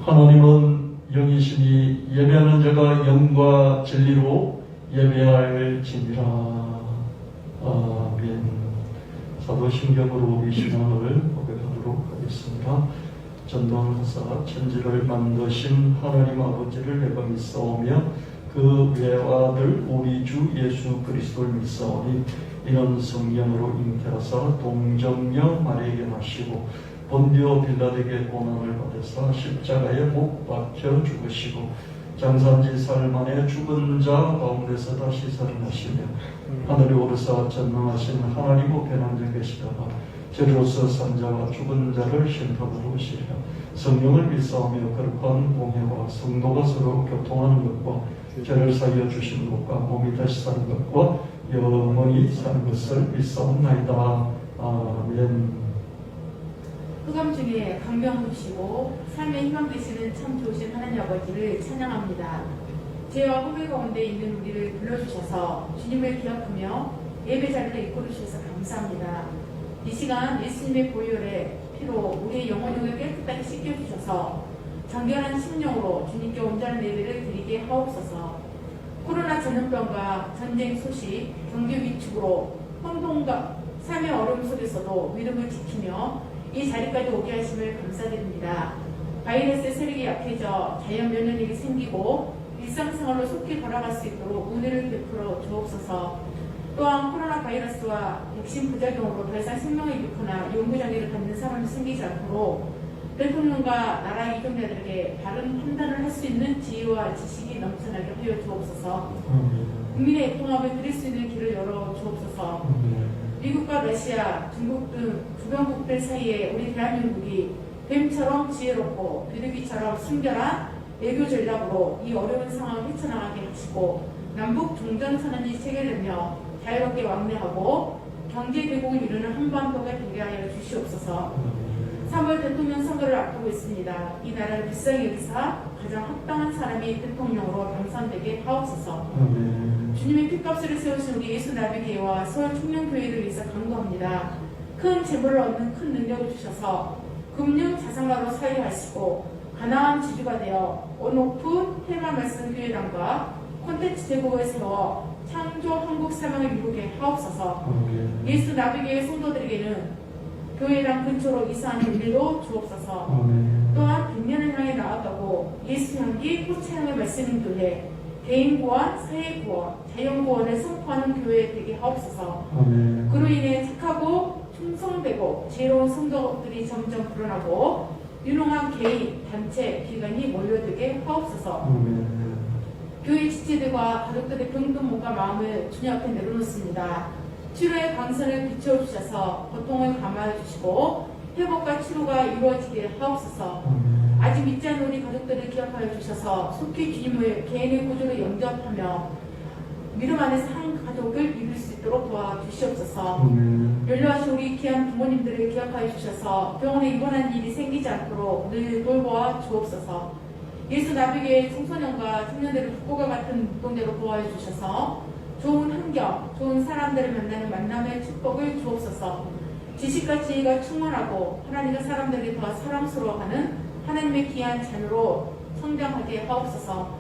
하나님은 영이시니 예배하는 자가 영과 진리로 예배할지니라. 아멘. 사도신경으로 우리 신앙을 고백하도록 하겠습니다. 전능하사 천지를 만드신 하나님 아버지를 내가 믿사오며 그 외아들 우리 주 예수 그리스도를 믿사오니 이는 성령으로 잉태하사 동정녀 마리아에게 나시고 본디오 빌라에게 고난을 받으사 십자가에 못 박혀 죽으시고 장사지 사흘 만에 죽은 자 가운데서 다시 살아나시며 하늘에 오르사 전능하신 하나님 우편에 앉아 계시다가 저리로서 산자와 죽은 자를 심판하러 오시리라. 성령을 믿사오며 거룩한 공회와 성도가 서로 교통하는 것과 죄를 사하여 주시는 것과 몸이 다시 사는 것과 영원히 사는 것을 믿사옵나이다. 아멘. 흑암 중에 강병 주시고 삶의 희망 되시는 참 좋으신 하나님 아버지를 찬양합니다. 죄와 허물 가운데 있는 우리를 불러주셔서 주님을 기억하며 예배 자리를 이끌어 주셔서 감사합니다. 이 시간 예수님의 보혈의 피로 우리의 영혼을 깨끗하게 씻겨주셔서 정결한 심령으로 주님께 온전한 예배를 드리게 하옵소서. 코로나 전염병과 전쟁 소식, 경기 위축으로 혼돈과 삶의 어려움 속에서도 믿음을 지키며 이 자리까지 오게 하심을 감사드립니다. 바이러스의 세력이 약해져 자연 면역력이 생기고 일상생활로 속히 돌아갈 수 있도록 은혜를 베풀어 주옵소서. 또한 코로나 바이러스와 백신 부작용으로 더 이상 생명을 잃거나 연구장애를 갖는 사람이 생기지 않도록 대통령과 나라 이동자들에게 바른 판단을 할 수 있는 지혜와 지식이 넘쳐나게 하여 주옵소서. 국민의 통합을 드릴 수 있는 길을 열어 주옵소서. 미국과 러시아, 중국 등 주변국들 사이에 우리 대한민국이 뱀처럼 지혜롭고 비둘기처럼 순결한 외교 전략으로 이 어려운 상황을 헤쳐나가게 하시고 남북 종전선언이 체결되며 자유롭게 왕래하고 경제 대국을 이루는 한반도가 되게 하여 주시옵소서. 3월 대통령 선거를 앞두고 있습니다. 이 나라를 불쌍히 여기사 가장 합당한 사람이 대통령으로 당선되게 하옵소서. 주님의 핏값을 세우신 우리 예수 나비교회와 서울 청년교회를 위해서 간구합니다. 큰 재물을 얻는 큰 능력을 주셔서 금융 자산가로 사유하시고 가나안 지주가 되어 온오프 테마 말씀 교회당과 콘텐츠 제국을 세워 창조 한국 사명을 이루게 하옵소서. 예수 나비교회 성도들에게는 교회당 근처로 이사하는 일도 주옵소서. 또한 100년을 향해 나아가고 예수 향기 꽃의 향을 말씀인 교회, 개인 구원, 사회 구원, 자연 구원을 선포하는 교회 되게 하옵소서. 그로 인해 착하고 충성되고 지혜로운 성도들이 점점 불어나고 유능한 개인, 단체, 기관이 몰려들게 하옵소서. 교회 지체들과 가족들의 병든 몸과 마음을 주님 앞에 내려놓습니다. 치료의 광선을 비춰주셔서 고통을 감화해 주시고 회복과 치료가 이루어지게 하옵소서. 아직 믿지 않는 우리 가족들을 기억하여 주셔서 속히 주님을 개인의 구주로 영접하며 믿음 안에서 한 가족을 이룰 수 있도록 도와주시옵소서. 연로하신 우리 귀한 부모님들을 기억하여 주셔서 병원에 입원한 일이 생기지 않도록 늘 돌보아 주옵소서. 예수 나비교회 청소년과 청년들을 북고과 같은 묵동대로 도와여 주셔서 좋은 환경, 좋은 사람들을 만나는 만남의 축복을 주옵소서. 지식과 지혜가 충만하고 하나님과 사람들이 더 사랑스러워하는 하나님의 귀한 자녀로 성장하게 하옵소서.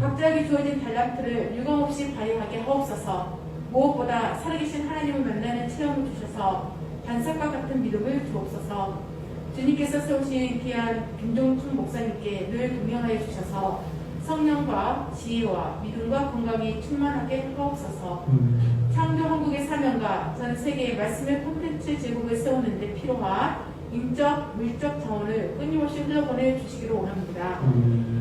각자에게 주어진 달란트를 유감없이 발휘하게 하옵소서. 무엇보다 살아계신 하나님을 만나는 체험을 주셔서 반석과 같은 믿음을 주옵소서. 주님께서 세우신 귀한 김종춘 목사님께 늘 동행하여 주셔서 성령과 지혜와 믿음과 건강이 충만하게 하옵소서. 창조 한국의 사명과 전 세계의 말씀의 콘텐츠 제국을 세우는 데 필요한 인적, 물적 자원을 끊임없이 흘려보내 주시기를 원합니다.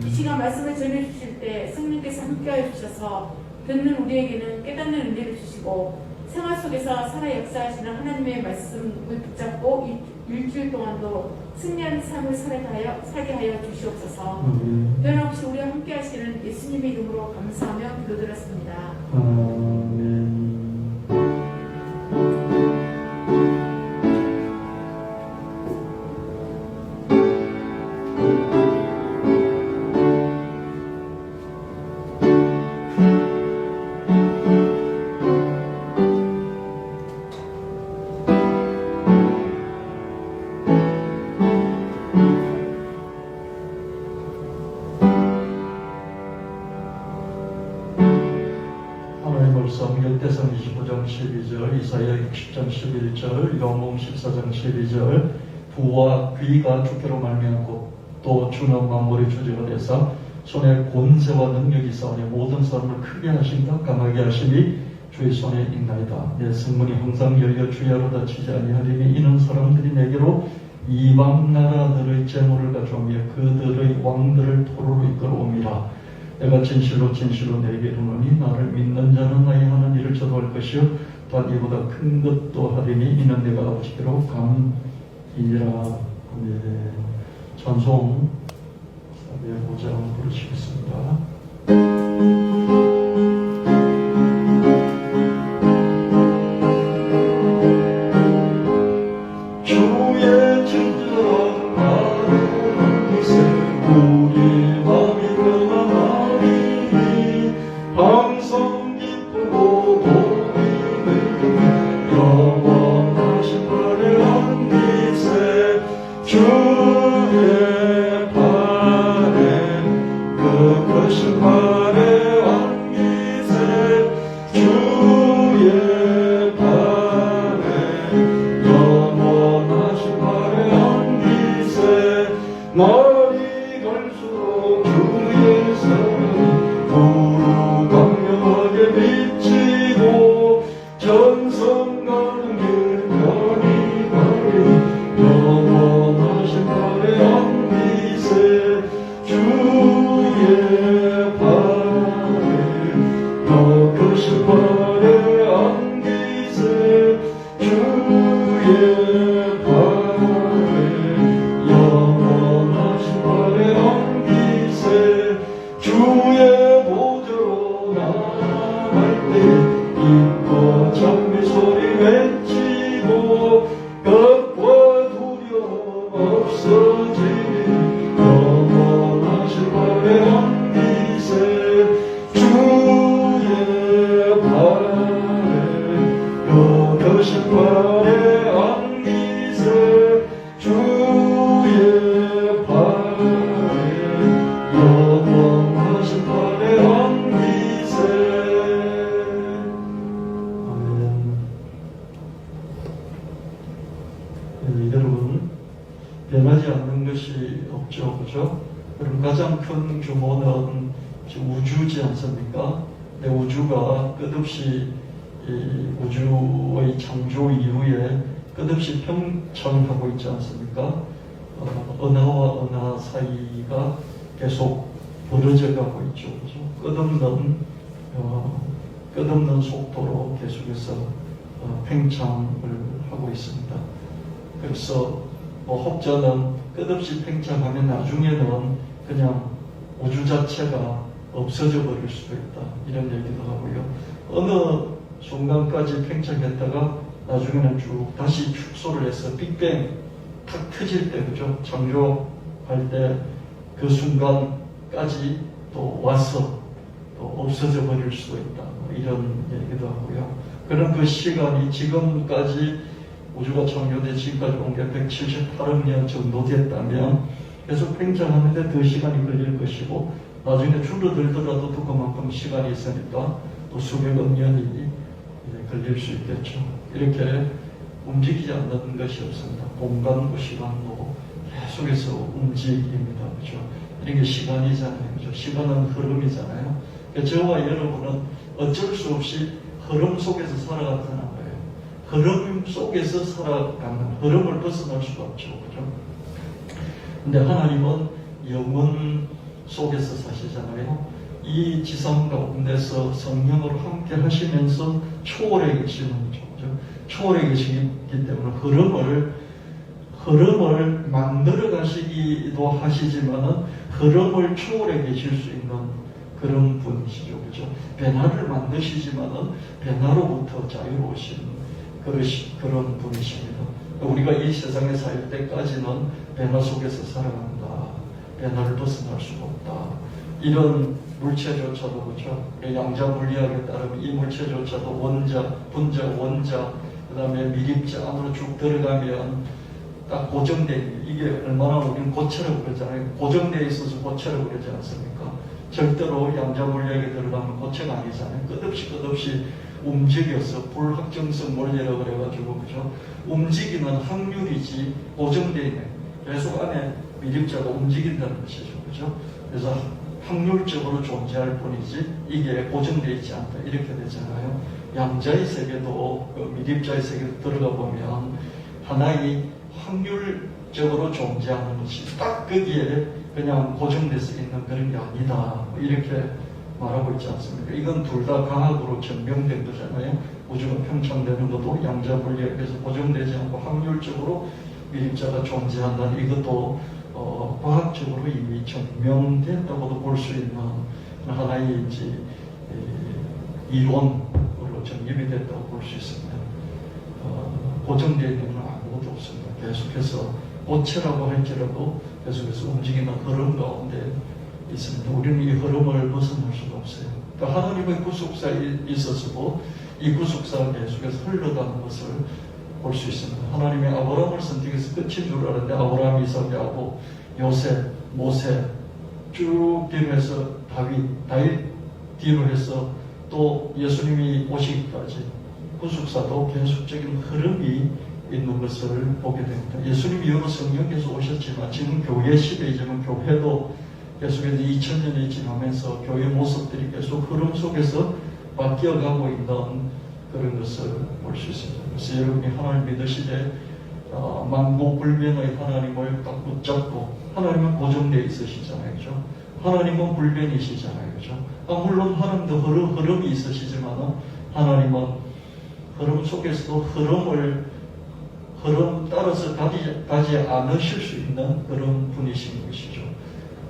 이 시간 말씀을 전해 주실 때 성령께서 함께하여 주셔서 듣는 우리에게는 깨닫는 은혜를 주시고 생활 속에서 살아 역사하시는 하나님의 말씀을 붙잡고 일주일 동안도 승리하는 삶을 살게 하여 주시옵소서. 변함없이 우리와 함께 하시는 예수님의 이름으로 감사하며 기도드렸습니다. 아멘. 12절, 이사야 60장 11절, 요몽 14장 12절, 부와 귀가 주께로 말미암고 또 주는 만물의 주제가 되사 손에 권세와 능력이 있사오니 모든 사람을 크게 하신다 강하게 하심이 주의 손에 있나이다. 내 성문이 항상 열려 주야로 닫히지 아니하리니 이는 사람들이 내게로 이방 나라들의 재물을 가져오며 그들의 왕들을 토로로 이끌어옵니다. 내가 진실로 진실로 내게 이르노니 나를 믿는 자는 나의 하는 일을 저도 할 것이요 또한 이보다 큰 것도 하리니 이는 내가 아버지께로 감이니라. 아멘. 찬송 405장 부르시겠습니다. 날이 갈수록 주의 사랑이 두루 강력하게 비치고 전성 가는 길 별이 가리 영원하신 발의 안기세 주의 발에 더 크신 발의 안기세 주의 발에 영원하신 발의 안기세 주의 보좌로 나갈 때 입과 장미 소리 외치고 겁과 두려움 없어지니 영원하신 발의 안기세 주의 발에 여겨신 발의 안기세 주의 발에 영원하신 발의 안기세. 아멘. 네, 여러분, 변하지 않는 것이 없죠, 그죠? 그럼 가장 큰 규모는 우주지 않습니까? 근데 우주가 끝없이 이 우주의 창조 이후에 끝없이 평천하고 있지 않습니까? 은하와 은하 사이가 계속 벌어져 가고 있죠, 그죠? 끝없는 속도로 계속해서 팽창을 하고 있습니다. 그래서 혹자는 끝없이 팽창하면 나중에는 그냥 우주 자체가 없어져 버릴 수도 있다, 이런 얘기도 하고요. 어느 순간까지 팽창했다가 나중에는 쭉 다시 축소를 해서 빅뱅 탁 터질 때, 그죠? 창조할 때 그 순간까지 또 와서 또 없어져 버릴 수도 있다, 이런 얘기도 하고요. 그런 그 시간이 지금까지 우주가 창조돼 지금까지 온 게 178억 년 정도 됐다면 계속 팽창하는데 더 시간이 걸릴 것이고 나중에 줄어들더라도 또 그만큼 시간이 있으니까 또 수백억 년이 걸릴 수 있겠죠. 이렇게 움직이지 않는 것이 없습니다. 공간과 시간도 계속해서 움직입니다. 그죠? 이런 게 시간이잖아요. 그죠? 시간은 흐름이잖아요. 그러니까 저와 여러분은 어쩔 수 없이 흐름 속에서 살아가는 거예요. 흐름 속에서 살아가는, 흐름을 벗어날 수가 없죠. 그죠? 근데 하나님은 영원 속에서 사시잖아요. 이 지상 가운데서 성령으로 함께 하시면서 초월해 계시는 거죠. 초월해 계시기 때문에 흐름을 만들어 가시기도 하시지만은 흐름을 초월해 계실 수 있는 그런 분이시죠. 그죠? 변화를 만드시지만은 변화로부터 자유로우신 그런 분이십니다. 우리가 이 세상에 살 때까지는 변화 속에서 살아간다. 변화를 벗어날 수가 없다. 이런 물체조차도, 그렇죠? 양자 물리학에 따르면 이 물체조차도 원자, 분자, 원자, 그 다음에 미립자 안으로 쭉 들어가면 딱 고정돼. 이게 얼마나 우리는 고체라고 그러잖아요. 고정되어 있어서 고체라고 그러지 않습니까? 절대로 양자 물리학에 들어가면 고체가 아니잖아요. 끝없이 움직여서 불확정성 원리라고 그래가지고 그죠? 움직이는 확률이지 고정되어 있는 계속 안에 미립자가 움직인다는 것이죠. 그죠? 그래서 확률적으로 존재할 뿐이지 이게 고정되어 있지 않다 이렇게 되잖아요. 양자의 세계도 그 미립자의 세계도 들어가 보면 하나의 확률적으로 존재하는 것이 딱 거기에 그냥 고정돼서 있는 그런 게 아니다 이렇게 말하고 있지 않습니까? 이건 둘 다 과학으로 증명된 거잖아요. 우주가 평창되는 것도 양자 물리에 의해서 고정되지 않고 확률적으로 미립자가 존재한다는 이것도 과학적으로 이미 증명됐다고도 볼 수 있는 하나의 이제 이론으로 정립이 됐다고 볼 수 있습니다. 고정되어 있는 건 아무것도 없습니다. 계속해서 고체라고 할지라도 계속해서 움직이는 흐름 가운데 있습니다. 우리는 이 흐름을 벗어날 수가 없어요. 그러니까 하나님의 구속사에 있어서도 이 구속사가 계속해서 흘러가는 것을 볼 수 있습니다. 하나님의 아브라함을 선택해서 끝인 줄 알았는데 아브라함, 이삭, 야곱, 요셉, 모세 쭉 뒤로 해서 다윗 뒤로 해서 또 예수님이 오시기까지 구속사도 계속적인 흐름이 있는 것을 보게 됩니다. 예수님이 여러 성령께서 오셨지만 지금 교회 시대이지만 교회도 계속해서 2000년이 지나면서 교회 모습들이 계속 흐름 속에서 바뀌어가고 있는 그런 것을 볼 수 있습니다. 그래서 여러분이 하나님 믿으시되 만고불변의 하나님을 딱 붙잡고 하나님은 고정되어 있으시잖아요. 그죠? 하나님은 불변이시잖아요. 그죠? 물론 하나님도 흐름이 있으시지만 하나님은 흐름 속에서도 흐름 따라서 가지 않으실 수 있는 그런 분이신 것이죠.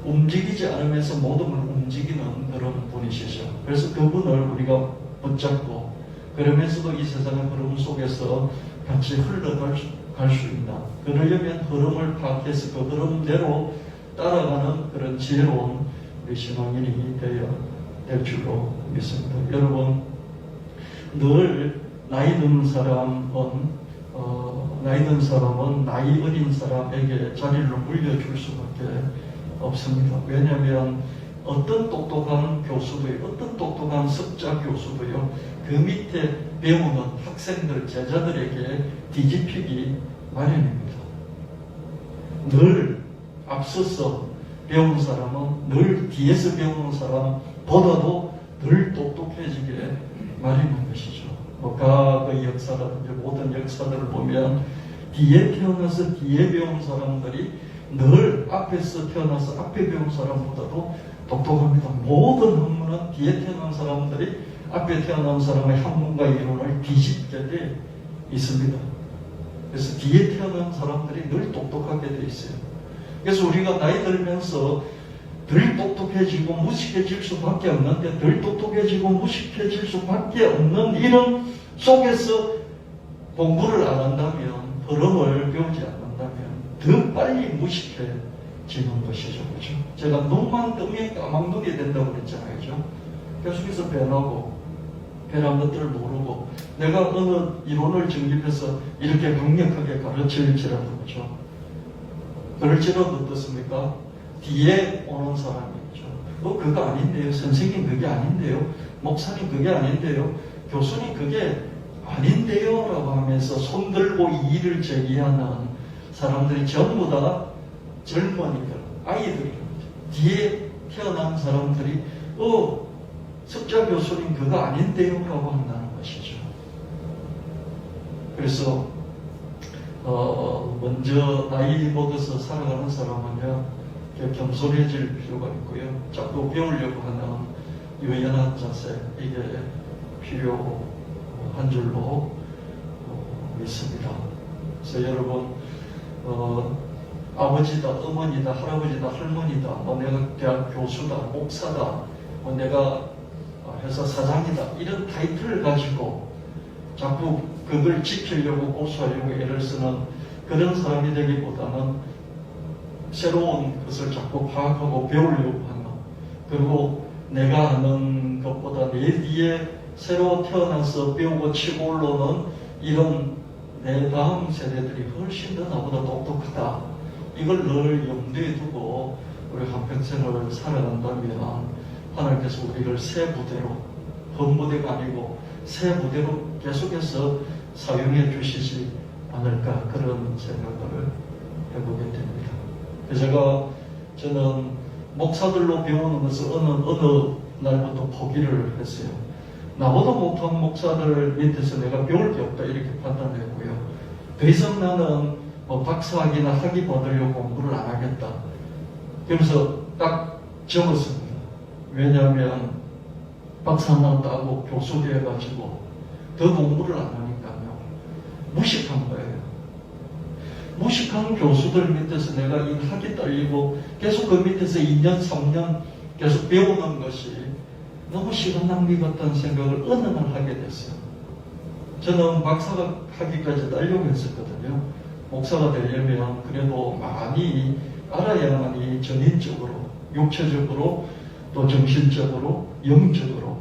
움직이지 않으면서 모든 걸 움직이는 그런 분이시죠. 그래서 그분을 우리가 붙잡고 그러면서도 이 세상의 흐름 속에서 같이 흘러갈 수 있나. 그러려면 흐름을 파악해서 그 흐름대로 따라가는 그런 지혜로운 우리 신앙인이 되어야 될 줄로 믿습니다. 여러분, 늘 나이 든 사람은 나이 어린 사람에게 자리를 물려줄 수밖에 없습니다. 왜냐하면 어떤 똑똑한 교수도요, 어떤 똑똑한 석자 교수도요, 그 밑에 배우는 학생들, 제자들에게 뒤집히기 마련입니다. 늘 앞서서 배운 사람은 늘 뒤에서 배우는 사람보다도 늘 똑똑해지게 마련인 것이죠. 과거의 역사라든지 모든 역사들을 보면 뒤에 태어나서 뒤에 배운 사람들이 늘 앞에서 태어나서 앞에 배운 사람보다도 똑똑합니다. 모든 학문은 뒤에 태어난 사람들이 앞에 태어난 사람의 학문과 이론을 뒤집게 돼 있습니다. 그래서 뒤에 태어난 사람들이 늘 똑똑하게 돼 있어요. 그래서 우리가 나이 들면서 덜 똑똑해지고 무식해질 수밖에 없는데 덜 똑똑해지고 무식해질 수밖에 없는 이런 속에서 공부를 안 한다면, 흐름을 배우지 않는다면 더 빨리 무식해지는 것이죠. 그렇죠? 제가 눈만 뜨면 까막눈이 된다고 그랬잖아요. 그렇죠? 계속해서 배란 것들을 모르고 내가 어느 이론을 정립해서 이렇게 강력하게 가르칠지라도 그렇죠? 그럴지라도 어떻습니까? 뒤에 오는 사람이죠. 그거 아닌데요. 선생님 그게 아닌데요. 목사님 그게 아닌데요. 교수님 그게 아닌데요. 라고 하면서 손들고 이의를 제기하는 사람들이 전부 다 젊은이들, 아이들입니다. 뒤에 태어난 사람들이 석자 교수님 그거 아닌데요. 라고 한다는 것이죠. 그래서 먼저 나이 먹어서 살아가는 사람은요, 겸손해질 필요가 있고요. 자꾸 배우려고 하는 유연한 자세, 이게 필요한 줄로 믿습니다. 그래서 여러분, 아버지다, 어머니다, 할아버지다, 할머니다, 내가 대학 교수다, 목사다, 내가 회사 사장이다, 이런 타이틀을 가지고 자꾸 그걸 지키려고 고수하려고 애를 쓰는 그런 사람이 되기보다는 새로운 것을 자꾸 파악하고 배우려고 하는, 그리고 내가 하는 것보다 내 뒤에 새로 태어나서 배우고 치고 올라오는 이런 내 다음 세대들이 훨씬 더 나보다 똑똑하다. 이걸 늘 염두에 두고 우리 한평생을 살아간다면 하나님께서 우리를 새 부대로, 한 부대가 아니고 새 무대로 계속해서 사용해 주시지 않을까 그런 생각을 해보게 됩니다. 그래서 저는 목사들로 배우는 것을 어느 날부터 포기를 했어요. 나보다 못한 목사들 밑에서 내가 배울 게 없다 이렇게 판단했고요. 더 이상 나는 박사학위나 학위 받으려고 공부를 안 하겠다. 그래서 딱 적었습니다. 왜냐하면 박사 하나 따고 교수 되어가지고 더 공부를 안 하니까요. 무식한 거예요. 무식한 교수들 밑에서 내가 이 학위 딸리고 계속 그 밑에서 2년, 3년 계속 배우는 것이 너무 시간 낭비 같다는 생각을 어느 날 하게 됐어요. 저는 박사 학위까지 따려고 했었거든요. 목사가 되려면 그래도 많이 알아야만이 전인적으로, 육체적으로, 또 정신적으로, 영적으로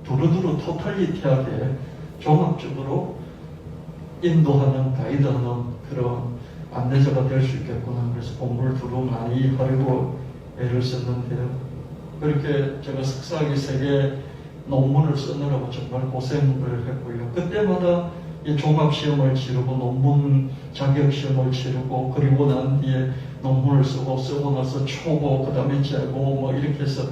두루두루 토탈리티하게 종합적으로 인도하는, 가이드하는 그런 안내자가 될 수 있겠구나. 그래서 공부를 두루 많이 하려고 애를 썼는데요. 그렇게 제가 석사학위 3개 논문을 쓰느라고 정말 고생을 했고요. 그때마다 이 종합시험을 치르고 논문 자격시험을 치르고 그리고 난 뒤에 논문을 쓰고 나서 초고 그 다음에 재고 뭐 이렇게 해서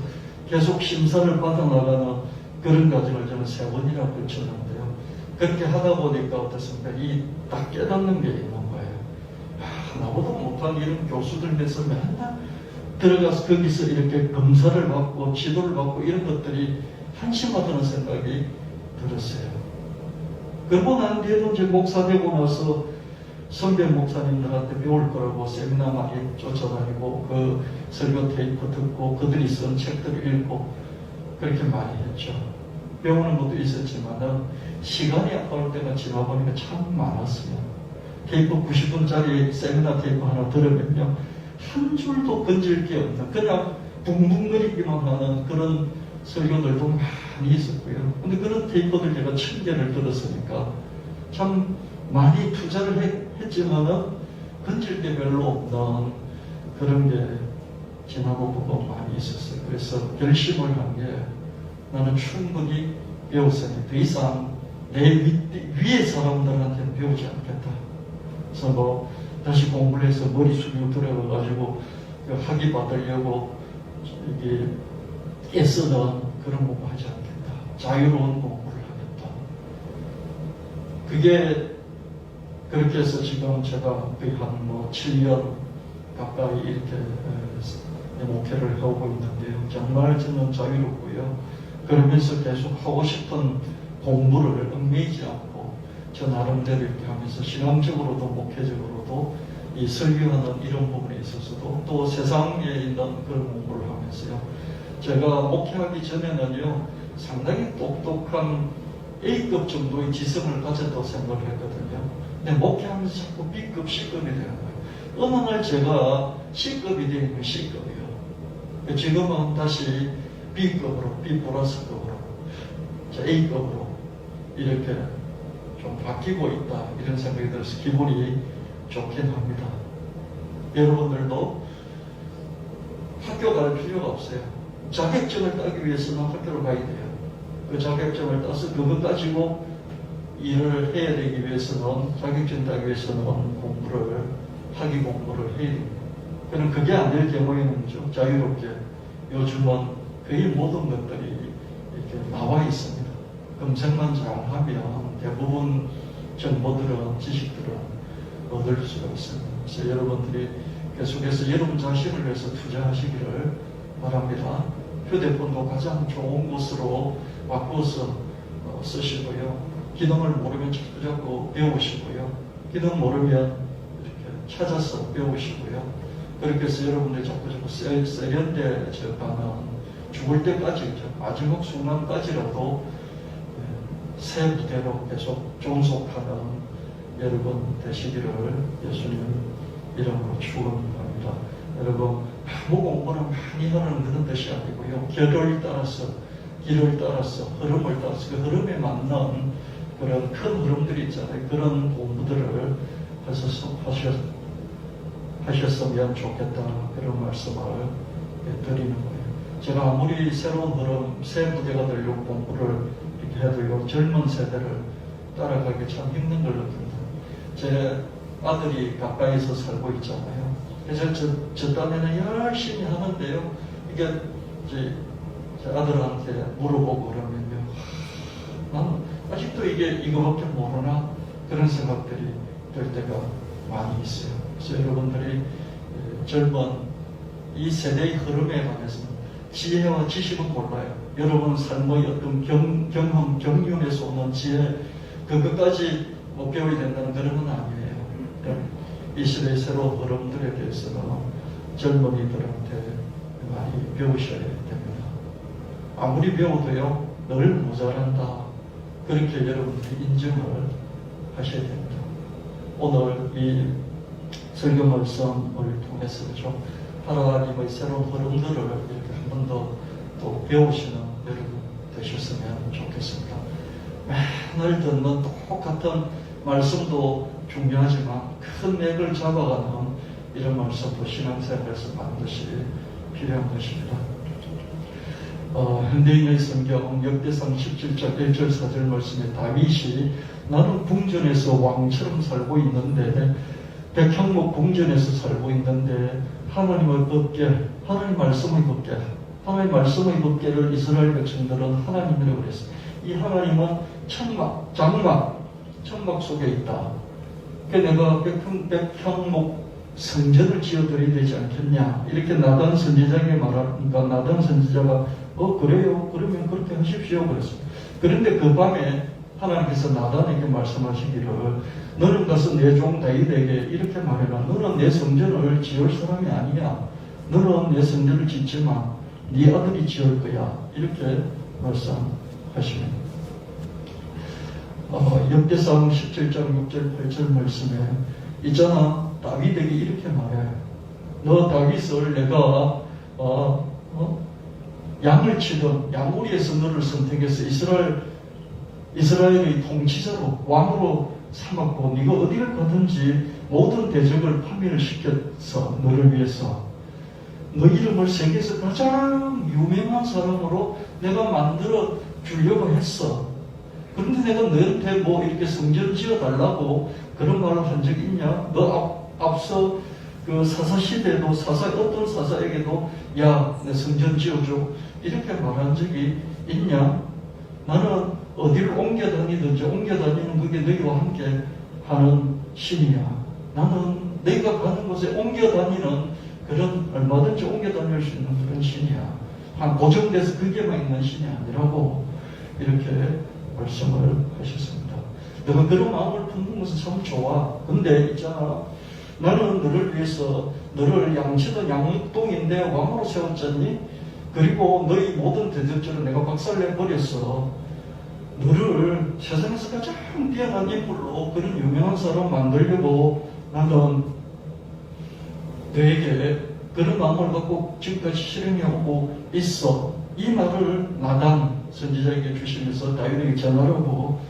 계속 심사를 받아나가는 그런 과정을 저는 3번이나 거쳤는데요. 그렇게 하다 보니까 어떻습니까? 딱 깨닫는 게 있는 거예요. 나보다 못한 이런 교수들 밑에서 맨날 들어가서 거기서 이렇게 검사를 받고 지도를 받고 이런 것들이 한심하다는 생각이 들었어요. 그러고 난 뒤에도 이제 목사 되고 나서 선배 목사님들한테 배울 거라고 세미나 많이 쫓아다니고 그 설교 테이프 듣고 그들이 쓴 책들을 읽고 그렇게 많이 했죠. 배우는 것도 있었지만은 시간이 아까울 때가 지나보니까 참 많았어요. 테이프 90분짜리 세미나 테이프 하나 들으면요. 한 줄도 건질 게 없는 그냥 붕붕거리기만 하는 그런 설교들도 많이 있었고요. 근데 그런 테이프들 제가 1000개를 들었으니까 참 많이 투자를 했지만은 건질 게 별로 없는 그런 게 지나고 보고 많이 있었어요. 그래서 결심을 한 게 나는 충분히 배웠으니 더 이상 내 위의 사람들한테는 배우지 않겠다. 그래서 다시 공부를 해서 머리 숙이고 들어가가지고 학위 받으려고 이게 애쓰는 그런 공부 하지 않겠다. 자유로운 공부를 하겠다. 그게 그렇게 해서 지금 제가 거의 한 7년 가까이 이렇게 목회를 하고 있는데요. 정말 저는 자유롭고요. 그러면서 계속 하고 싶은 공부를 얽매이지 않고 저 나름대로 이렇게 하면서 신앙적으로도 목회적으로도 이 설교하는 이런 부분에 있어서도 또 세상에 있는 그런 공부를 하면서요. 제가 목회하기 전에는요. 상당히 똑똑한 A급 정도의 지성을 가졌다고 생각을 했거든요. 근데 목회하면서 자꾸 B급, C급이 되는 거예요. 어느 날 제가 C급이 되는 C급이에요. 지금은 다시 B급으로, B 플러스급으로, A급으로 이렇게 좀 바뀌고 있다. 이런 생각이 들어서 기분이 좋긴 합니다. 여러분들도 학교 갈 필요가 없어요. 자격증을 따기 위해서는 학교를 가야 돼요. 그 자격증을 따서 그거 가지고 일을 해야 되기 위해서는 자격증 따기 위해서는 학위 공부를 해야 됩니다. 그럼 그게 안 될 경우에는 좀 자유롭게 요즘은 거의 모든 것들이 이렇게 나와 있습니다. 검색만 잘하면 대부분 정보들은 지식들은 얻을 수가 있습니다. 그래서 여러분들이 계속해서 여러분 자신을 위해서 투자하시기를 바랍니다. 휴대폰도 가장 좋은 곳으로 바꿔서 쓰시고요. 기능을 모르면 자꾸 배우시고요. 기능 모르면 이렇게 찾아서 배우시고요. 그렇게 해서 여러분들이 자꾸 세련되어가는 죽을 때까지 마지막 순간까지라도 새 무대로 계속 종속하는 여러분 되시기를 예수님 이름으로 축원합니다. 여러분 아무 공부를 많이 하는 그런 뜻이 아니고요. 길을 따라서 흐름을 따라서 그 흐름에 맞는 그런 큰 흐름들이 있잖아요. 그런 공부들을 하셨으면 좋겠다. 그런 말씀을 드리는 거예요. 제가 아무리 새로운 흐름, 새 무대가 되려고 공부를 이렇게 해도요, 젊은 세대를 따라가기 참 힘든 걸 느낍니다. 제 아들이 가까이서 살고 있잖아요. 그래서 저 딴에는 열심히 하는데요. 이게 제 아들한테 물어보고 그러면요, 나는 아직도 이거밖에 모르나? 그런 생각들이 들 때가 많이 있어요. 그래서 여러분들이 젊은 이 세대의 흐름에 관해서 지혜와 지식은 몰라요. 여러분 삶의 어떤 경험, 경륜에서 오는 지혜, 그것까지 못 배워야 된다는 그런 건 아니에요. 이 시대의 새로운 흐름들에 대해서는 젊은이들한테 많이 배우셔야 됩니다. 아무리 배워도요, 늘 모자란다. 그렇게 여러분들이 인정을 하셔야 됩니다. 오늘 이 설교 말씀을 통해서 좀 하나님의 새로운 흐름들을 이렇게 한 번 더 또 배우시는 여러분 되셨으면 좋겠습니다. 맨날 듣는 똑같은 말씀도 중요하지만 큰 맥을 잡아가는 이런 말씀도 신앙생활에서 반드시 필요한 것입니다. 현대인의 성경 역대상 17장 1절 4절 말씀에 다윗이 나는 궁전에서 왕처럼 살고 있는데 백향목 궁전에서 살고 있는데 하나님의 법궤, 하나님 말씀의 법궤, 하나님 말씀의 법궤를 이스라엘 백성들은 하나님이라고 그랬어요. 이 하나님은 천막, 장막, 천막 속에 있다. 그러니까 내가 백향목 성전을 지어드려야 되지 않겠냐, 이렇게 나단 선지자에게 말하니까 나단 선지자가 그래요? 그러면 그렇게 하십시오 그랬습니다. 그런데 그 밤에 하나님께서 나단에게 말씀하시기를 너는 가서 내 종 다윗에게 이렇게 말해라. 너는 내 성전을 지을 사람이 아니야. 너는 내 성전을 짓지 마. 네 아들이 지을 거야. 이렇게 말씀하십니다. 역대상 17장 6절 8절 말씀에 있잖아, 다윗에게 이렇게 말해요. 너 다윗을 내가 양을 치던 양우리에서 너를 선택해서 이스라엘의 통치자로 왕으로 삼았고 네가 어디를 가든지 모든 대적을 파멸을 시켜서 너를 위해서 너 이름을 세계에서 가장 유명한 사람으로 내가 만들어 주려고 했어. 그런데 내가 너한테 뭐 이렇게 성전 지어 달라고 그런 말을 한 적이 있냐? 너 앞서 그 사사시대도 어떤 사사에게도 야, 내 성전 지어줘 이렇게 말한 적이 있냐? 나는 어디를 옮겨 다니는 그게 너희와 함께 하는 신이야. 나는 너희가 가는 곳에 옮겨 다니는 그런 얼마든지 옮겨 다닐 수 있는 그런 신이야. 한 고정돼서 그게만 있는 신이 아니라고 이렇게 말씀을 하셨습니다. 내가 그런 마음을 품는 것은 참 좋아. 근데 있잖아, 나는 너를 위해서 너를 양치던 양육동인데 왕으로 세웠잖니? 그리고 너희 모든 대적들을 내가 박살내버렸어. 너를 세상에서 가장 뛰어난 인물로 그런 유명한 사람 만들려고 나는 너에게 그런 마음을 갖고 지금까지 실행해 오고 있어. 이 말을 나단 선지자에게 주시면서 다윗에게 전하라고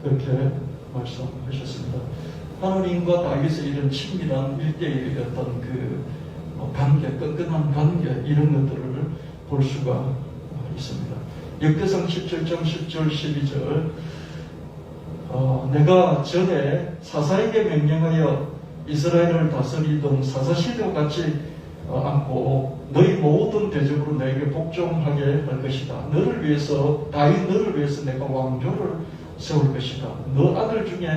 그렇게 말씀하셨습니다. 하나님과 다윗의 이런 친밀한 일대의 어떤 그 관계, 끈끈한 관계, 이런 것들을 볼 수가 있습니다. 역대상 17장 10절 12절 내가 전에 사사에게 명령하여 이스라엘을 다스리던 사사시대와 같이 않고 너희 모든 대적으로 너에게 복종하게 할 것이다. 너를 위해서 다윗 너를 위해서 내가 왕조를 세울 것이다. 너 아들 중에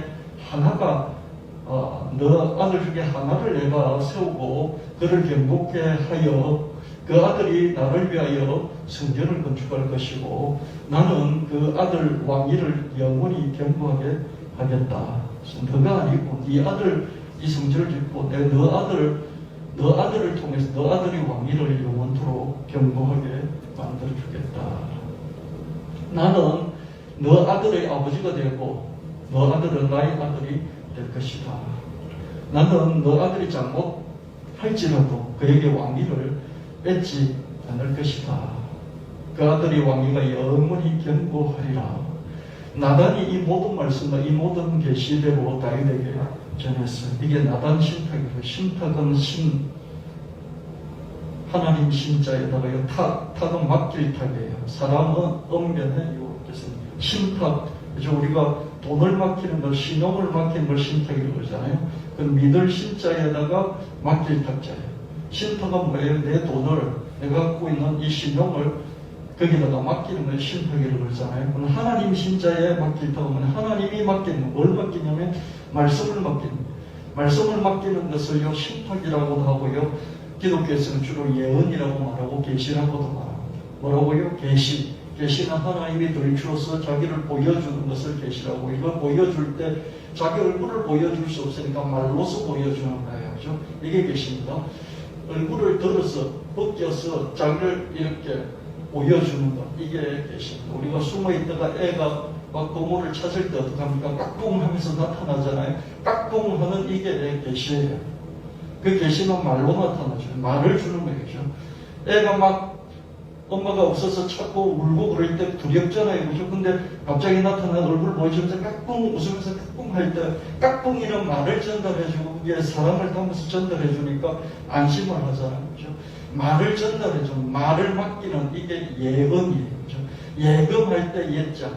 하나를 내가 세우고 그를 경복케 하여 그 아들이 나를 위하여 성전을 건축할 것이고 나는 그 아들 왕위를 영원히 경고하게 하겠다. 너가 아니고 네 아들 이 성전을 짓고 너 아들을 통해서 너 아들이 왕위를 영원토록 경고하게 만들어 주겠다. 나는 너 아들의 아버지가 되고 너 아들은 나의 아들이 될 것이다. 나는 너 아들이 잘못할지라도 그에게 왕위를 뺏지 않을 것이다. 그 아들의 왕위가 영원히 견고하리라. 나단이 이 모든 말씀과 이 모든 계시대로 다윗에게 전했어요. 이게 나단 신탁이에요. 신탁은 하나님 신자에다가 탁은 막길탁이에요. 사람은 엄변에 이렇게 그래서 신탁, 그죠? 우리가 돈을 맡기는 걸, 신용을 맡기는 걸 신탁이라고 그러잖아요. 그 믿을 신자에다가 맡길 탁자예요. 신탁은 뭐예요? 내 돈을, 내가 갖고 있는 이 신용을 거기다가 맡기는 걸 신탁이라고 그러잖아요. 그럼 하나님 신자에 맡길 탁은 하나님이 맡기는, 뭘 맡기냐면 말씀을 맡기는, 말씀을 맡기는 것을요, 신탁이라고도 하고요. 기독교에서는 주로 예언이라고 말하고 계시라고도 말합니다. 뭐라고요? 계시. 계시는 하나님이 들추어서 자기를 보여주는 것을 계시라고. 이걸 보여줄 때 자기 얼굴을 보여줄 수 없으니까 말로서 보여주는 거예요. 그죠? 이게 계시입니다. 얼굴을 들어서 벗겨서 자기를 이렇게 보여주는 것. 이게 계시입니다. 우리가 숨어 있다가 애가 막 보물을 찾을 때 어떡합니까? 깍꿍 하면서 나타나잖아요. 깍꿍 하는 이게 계시예요. 그 계시는 말로 나타나죠. 말을 주는 거죠. 애가 막 엄마가 없어서 찾고 울고 그럴 때 두렵잖아요. 그죠? 근데 갑자기 나타난 얼굴 보여주면서 깍꿍 웃으면서 깍꿍 할 때 깍꿍이란 말을 전달해주고 그게 사랑을 담아서 전달해주니까 안심을 하잖아요. 그죠? 말을 전달해주는, 말을 맡기는 이게 예언이에요. 그죠? 예금할 때 예자,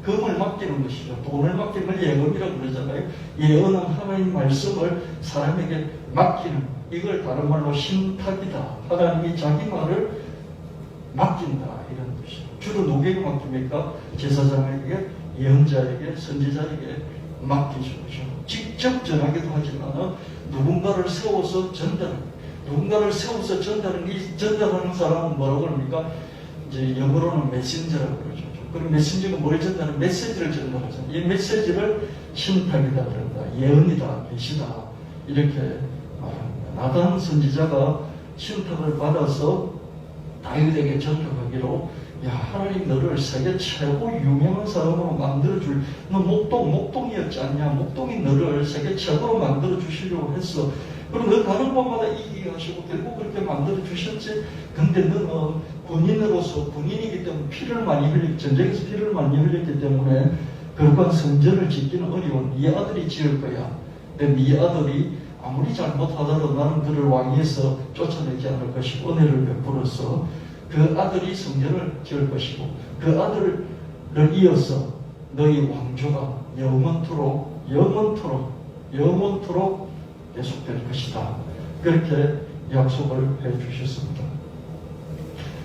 금을 맡기는 것이죠. 돈을 맡기는 걸 예금이라고 그러잖아요. 예언은 하나님 말씀을 사람에게 맡기는, 이걸 다른 말로 신탁이다. 하나님이 자기 말을 맡긴다, 이런 뜻이죠. 주로 누구에게 맡깁니까? 제사장에게, 예언자에게, 선지자에게 맡기죠. 그렇죠? 직접 전하기도 하지만 누군가를 세워서 전달하는, 누군가를 세워서 전달하는, 이 전달하는 사람은 뭐라고 합니까? 이제 영어로는 메신저라고 그러죠. 그럼 메신저가 뭘 전달하는? 메시지를 전달하잖아요. 이 메시지를 신탁이다 그런다, 예언이다, 계시다, 이렇게 말합니다. 나단 선지자가 신탁을 받아서 다윗에게 전적하기로, 야, 하나님 너를 세계 최고 유명한 사람으로 만들어줄, 너 목동이었지 않냐? 목동이 너를 세계 최고로 만들어주시려고 했어. 그럼 너 가는 곳마다 이기게 하시고 결국 그렇게 만들어주셨지. 근데 너는 군인으로서, 군인이기 때문에 피를 많이 흘렸기, 전쟁에서 피를 많이 흘렸기 때문에 그러한 성전을 짓기는 어려운, 네 아들이 지을 거야. 근데 네 아들이 아무리 잘못하더라도 나는 그를 왕위에서 쫓아내지 않을 것이고 은혜를 베풀어서 그 아들이 성전을 지을 것이고 그 아들을 이어서 너희 왕조가 영원토록 계속될 것이다. 그렇게 약속을 해주셨습니다.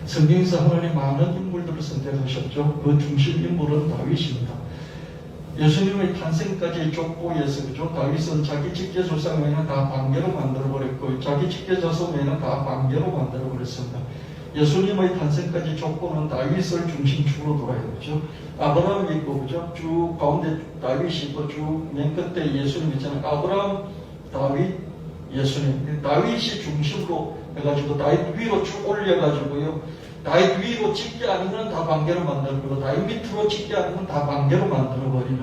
성경에서 하나님 많은 인물들을 선택하셨죠. 그 중심 인물은 다윗입니다. 예수님의 탄생까지 족보에서, 그죠? 다윗은 자기 직계 조상 외에는 다 반개로 만들어버렸고 자기 직계 자손 외에는 다 반개로 만들어버렸습니다. 예수님의 탄생까지 족보는 다윗을 중심축으로 돌아야 되죠. 아브라함이 있고, 그죠? 쭉 가운데 다윗이 있고 쭉 맨 끝에 예수님 있잖아요. 아브라함, 다윗, 예수님. 다윗이 중심으로 해가지고 다윗 위로 쭉 올려가지고요. 다윗 위로 찍지 않으면 다 반개로 만들고 다윗 밑으로 찍지 않으면 다 반개로 만들어버리는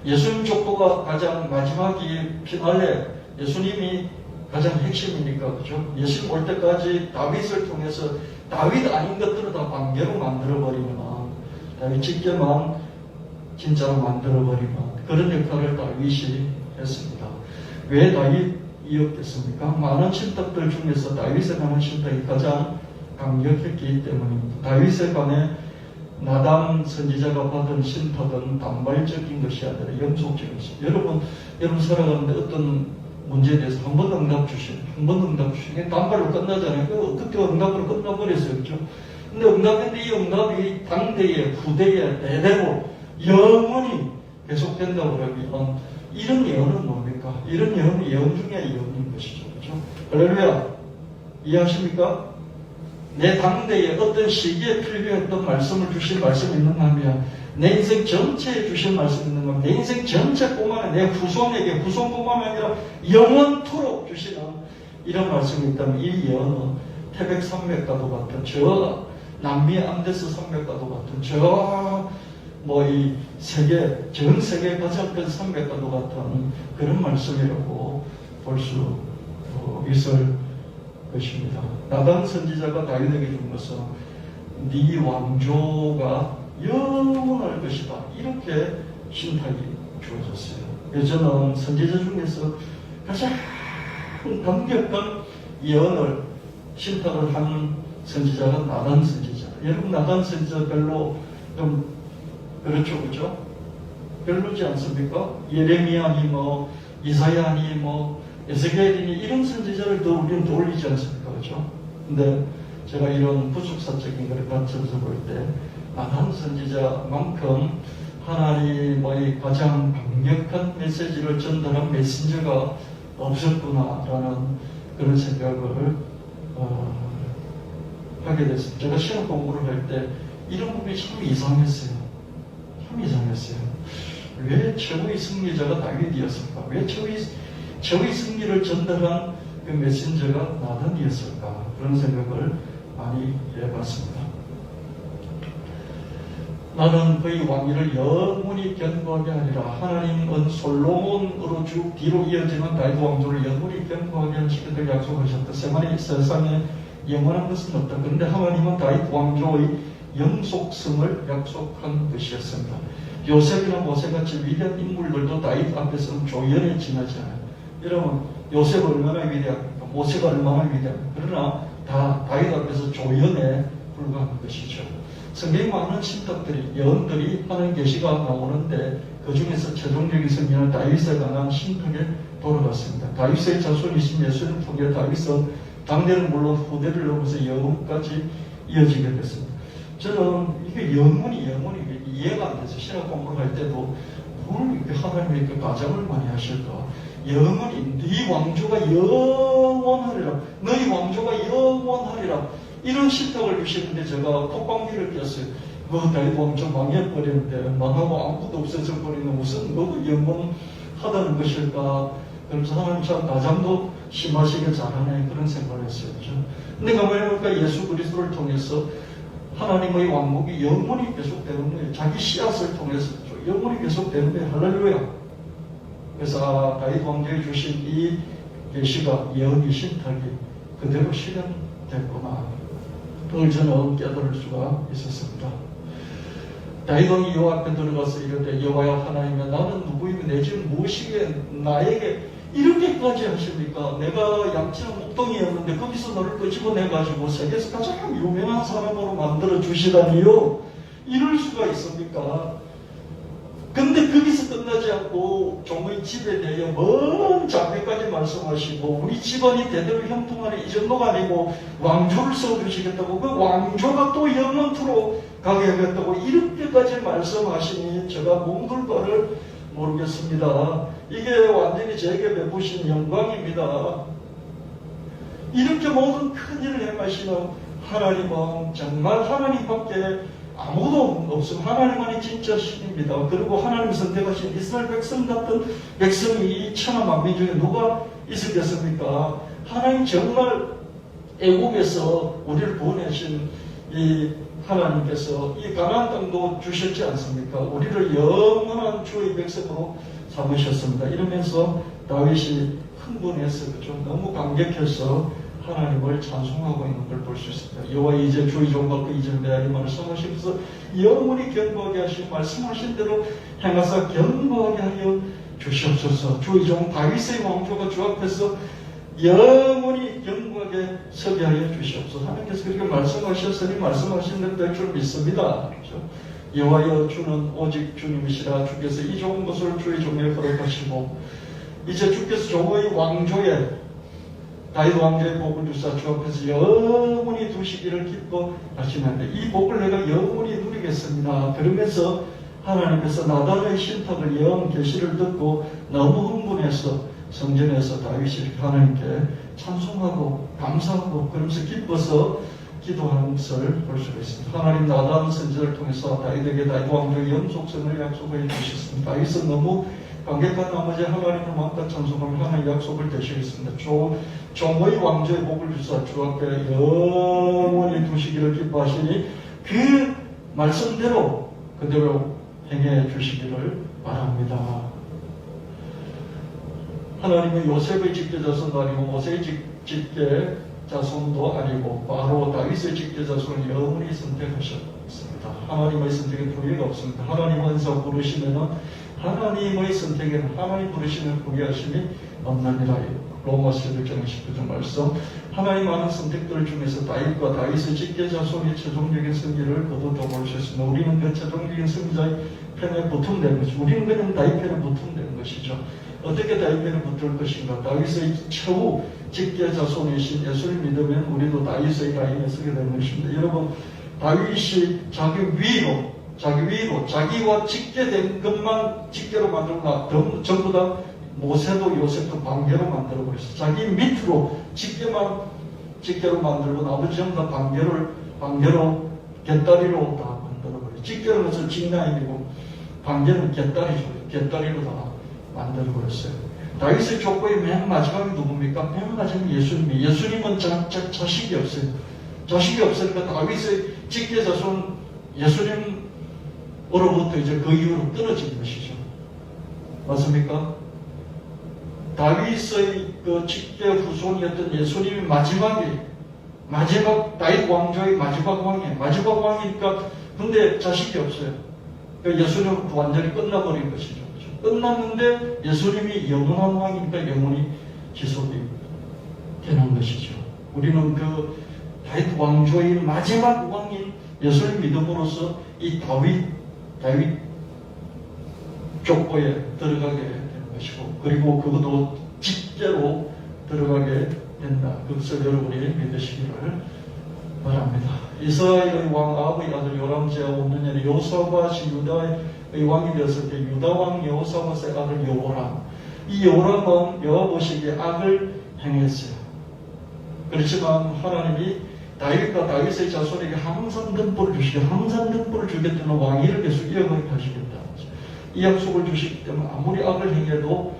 예수님 족보가 가장 마지막이 피날레, 예수님이 가장 핵심이니까, 그죠? 예수님 올 때까지 다윗을 통해서 다윗 아닌 것들을 다 반개로 만들어버리는, 다윗 찍게만 진짜로 만들어버리는 그런 역할을 다윗이 했습니다. 왜 다윗이었겠습니까? 많은 신탁들 중에서 다윗에 관한 신탁이 가장 강력했기 때문입니다. 다윗에 관해 나단 선지자가 받은 신탁은 단발적인 것이 아니라 영속적인 것입니다. 여러분 살아가는데 어떤 문제에 대해서 한 번 응답 주시면 단발로 끝나잖아요. 그때 응답으로 끝나버렸어요. 그렇죠? 근데 응답했는데 이 응답이 당대에, 후대에, 대대로 영원히 계속된다고 그러면 이런 예언은 뭡니까? 이런 예언은 예언 중에 예언인 것이죠. 그렇죠? 할렐루야. 이해하십니까? 내 당대에 어떤 시기에 필요했던 말씀을 주신 말씀이 있는가 하면 내 인생 전체에 주신 말씀이 있는가 하면 내 인생 전체뿐만 아니라 내 후손뿐만 아니라 영원토록 주시는 이런 말씀이 있다면 이 예언은 태백 산맥과도 같은, 저 남미 안데스 산맥과도 같은, 이 전 세계 가장 큰 산맥과도 같은 그런 말씀이라고 볼 수 있을 것입니다. 나단 선지자가 다윗에게 준 것은 네 왕조가 영원할 것이다. 이렇게 신탁이 주어졌어요. 저는 선지자 중에서 가장 강력한 예언을 신탁을 한 선지자가 나단 선지자. 여러분 나단 선지자 별로 좀 그렇죠, 그죠? 별로지 않습니까? 예레미야니 뭐 이사야니 뭐 에스겔이니 이런 선지자를 더 우리는 더 올리지 않습니까, 그죠? 근데 제가 이런 부속사적인 것을 관점에서 볼 때 나단 선지자만큼 하나님의 가장 강력한 메시지를 전달한 메신저가 없었구나라는 그런 생각을 하게 됐습니다. 제가 시험 공부를 할 때 이런 부분이 참 이상했어요. 참 이상했어요. 왜 최고의 승리자가 다윗이었을까? 왜 최고의 승리를 전달한 그 메신저가 나단이었을까? 그런 생각을 많이 해봤습니다. 나는 그의 왕위를 영원히 견고하게 하리라. 하나님은 솔로몬으로 쭉 뒤로 이어지는 다윗 왕조를 영원히 견고하게 하시기를 약속하셨다. 세상에 영원한 것은 없다. 그런데 하나님은 다윗 왕조의 영속성을 약속한 것이었습니다. 요셉이나 모세같이 위대한 인물들도 다윗 앞에서는 조연에 지나지 않아요. 여러분, 요셉 얼마나 위대합니까? 모세가 얼마나 위대합니까? 그러나 다 다윗 앞에서 조연에 불과한 것이죠. 성경에 많은 신탁들이, 예언들이 하는 계시가 나오는데 그 중에서 최종적인 승리는 다윗에 관한 신탁에 돌아갔습니다. 다윗의 자손이신 예수를 통해 다윗은 당대는 물론 후대를 넘어서 영원까지 이어지게 됐습니다. 저는 이게 영원히 이해가 안 돼서 신학 공부를 할 때도 뭘 이렇게 하나님이 그 가정을 많이 하실까? 영원히 네 왕조가 영원하리라. 너희 왕조가 영원하리라. 이런 신탁을 주시는데 제가 콧방귀를 꼈어요. 다윗 왕조 망해버리는데 망하고 아무것도 없어져 버리는 무슨 영원하다는 것일까? 그러면서 하나님 참 가장도 심하시게 잘하네 그런 생각을 했어요. 그죠? 근데 가만히 보니까 예수 그리스도를 통해서 하나님의 왕국이 영원히 계속되는 거예요. 자기 씨앗을 통해서 영원히 계속되는 거예요. 할렐루야. 그래서 다윗 왕조에 주신 이 계시가 예언의 신탁이 그대로 실현됐구나. 그걸 저는 깨달을 수가 있었습니다. 다윗 왕이 여호와 앞에 들어가서 이르되 여호와여 하나님이여 나는 누구이며 내 집은 무엇이기에 나에게 이렇게까지 하십니까? 내가 양치는 목동이었는데 거기서 너를 끄집어내가지고 세계에서 가장 유명한 사람으로 만들어 주시다니요? 이럴 수가 있습니까? 근데 거기서 끝나지 않고 종의 집에 대해 먼 장래까지 말씀하시고 우리 집안이 대대로 형통하는 이 정도가 아니고 왕조를 세워주시겠다고 그 왕조가 또 영원토록 가게 하겠다고 이렇게까지 말씀하시니 제가 몸둘 바를 모르겠습니다. 이게 완전히 제게 베푸신 영광입니다. 이렇게 모든 큰 일을 행하시는 하나님은 정말 하나님밖에 아무도 없음. 하나님만이 진짜 신입니다. 그리고 하나님 선택하신 이스라엘 백성 같은 백성이 이 천하 만민 중에 누가 있었겠습니까? 하나님 정말 애국에서 우리를 보내신 이 하나님께서 이 가나안 땅도 주셨지 않습니까? 우리를 영원한 주의 백성으로 삼으셨습니다. 이러면서 다윗이 흥분해서 좀 너무 감격해서 하나님을 찬송하고 있는 걸 볼 수 있습니다. 여호와 이제 주의 종과 그 이전 메아리 말씀하시면서 영원히 견고하게 하신 말씀하신 대로 행하사 견고하게 하여 주시옵소서. 주의 종 다윗의 왕조가 주 앞에서 영원히 견고하게 서게 하여 주시옵소서. 하나님께서 그렇게 말씀하셨으니 말씀하신 대로 될 줄 믿습니다. 그렇죠? 여호와여 주는 오직 주님이시라. 주께서 이 좋은 것을 주의 종에 허락하시고 이제 주께서 종의 왕조에 다윗 왕조의 복을 주사 주 앞에서 영원히 두시기를 기뻐하시는데 이 복을 내가 영원히 누리겠습니다. 그러면서 하나님께서 나단의 신탁을 예언 계시를 듣고 너무 흥분해서 성전에서 다윗이 하나님께 찬송하고 감사하고 그러면서 기뻐서 기도하는 것을 볼 수가 있습니다. 하나님 나단 선지자를 통해서 다윗에게 다윗 왕조의 영속성을 약속해 주셨습니다. 다윗은 너무 감격한 나머지 하나님을 마음껏 찬송하며 하나님의 약속을 되시겠습니다. 종의 왕조의 복을 주사 주 앞에 영원히 두시기를 기뻐하시니 그 말씀대로 그대로 행해 주시기를 바랍니다. 하나님은 요셉의 직계자손도 아니고 모세의 직계자손도 아니고 바로 다윗의 직계자손을 영원히 선택하셨습니다. 하나님의 선택에 부의가 없습니다. 하나님 은사 부르시면은 하나님의 선택에는 하나님 부르시는 후회하심이 없느니라. 로마서 11장 19절 말씀. 하나님 많은 선택들 중에서 다윗과 다윗의 직계 자손이 최종적인 승리를 거두어 볼 수 있습니다. 우리는 그 최종적인 승리자의 편에 붙으면 것이죠. 우리는 그냥 다윗 편에 붙으면 되는 것이죠. 어떻게 다윗 편에 붙을 것인가? 다윗의 최후 직계 자손이신 예수를 믿으면 우리도 다윗의 라인에 서게 되는 것입니다. 여러분, 다윗이 자기 위로 자기와 직계된 것만 직계로 만들고 전부 다 모세도 요셉도 반계로 만들어버렸어요. 자기 밑으로 직계로 만들고 나머지 전부 다 반계로 곁다리로 다 만들어버렸어요. 직계는 것은 직라인이고 반계는 곁다리로 다 만들어버렸어요. 다윗의 족보의 맨 마지막이 누굽니까? 맨 마지막이 예수님이. 예수님은 자식이 없어요. 자식이 없으니까 다윗의 직계 자손 예수님으로부터 이제 그 이후로 끊어진 것이죠. 맞습니까? 다윗의 그 직계 후손이었던 예수님이 마지막 다윗 왕조의 마지막 왕이니까 근데 자식이 없어요. 그러니까 예수님은 완전히 끝나버린 것이죠. 끝났는데 예수님이 영원한 왕이니까 영원히 지속이 되는 것이죠. 우리는 그 다윗 왕조의 마지막 왕인 예수를 믿음으로써 이 다윗 족보에 들어가게 되는 것이고, 그리고 그것도 직계로 들어가게 된다. 그것을 여러분이 믿으시기를 바랍니다. 이스라엘의 왕 아합의 아들 요람 제가 5년에 여호사밧이 유다의 왕이 되었을 때 유다 왕 여호사밧의 아들 여호람, 이 여호람은 여호와 보시기에 악을 행했어요. 그렇지만 하나님이 다윗과 다윗의 자손에게 항상 등불을 주겠다는 왕위를 계속 이어가게 하시겠다. 이 약속을 주시기 때문에 아무리 악을 행해도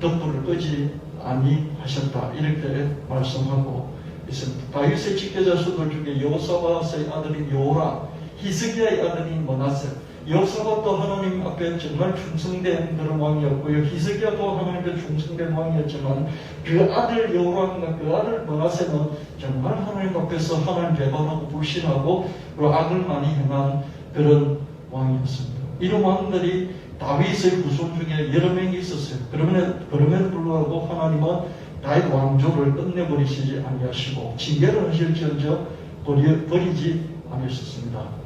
등불을 끄지 아니하셨다. 이렇게 말씀하고 있습니다. 다윗의 직계 자손들 중에 여호사밧의 아들인 여호람, 히스기야의 아들인 므낫세. 여호사밧도 하나님 앞에 정말 충성된 그런 왕이었고요. 히스기야도 하나님 앞에 충성된 왕이었지만 그 아들 여호람과 그 아들 므낫세는 정말 하나님 앞에서 하나님 배반하고 불신하고 그리고 악을 많이 행한 그런 왕이었습니다. 이런 왕들이 다윗의 후손 중에 여러 명이 있었어요. 그럼에도 불구하고 하나님은 다윗 왕조를 끝내버리시지 아니하시고 징계를 하실지언정 버리지 않으셨습니다.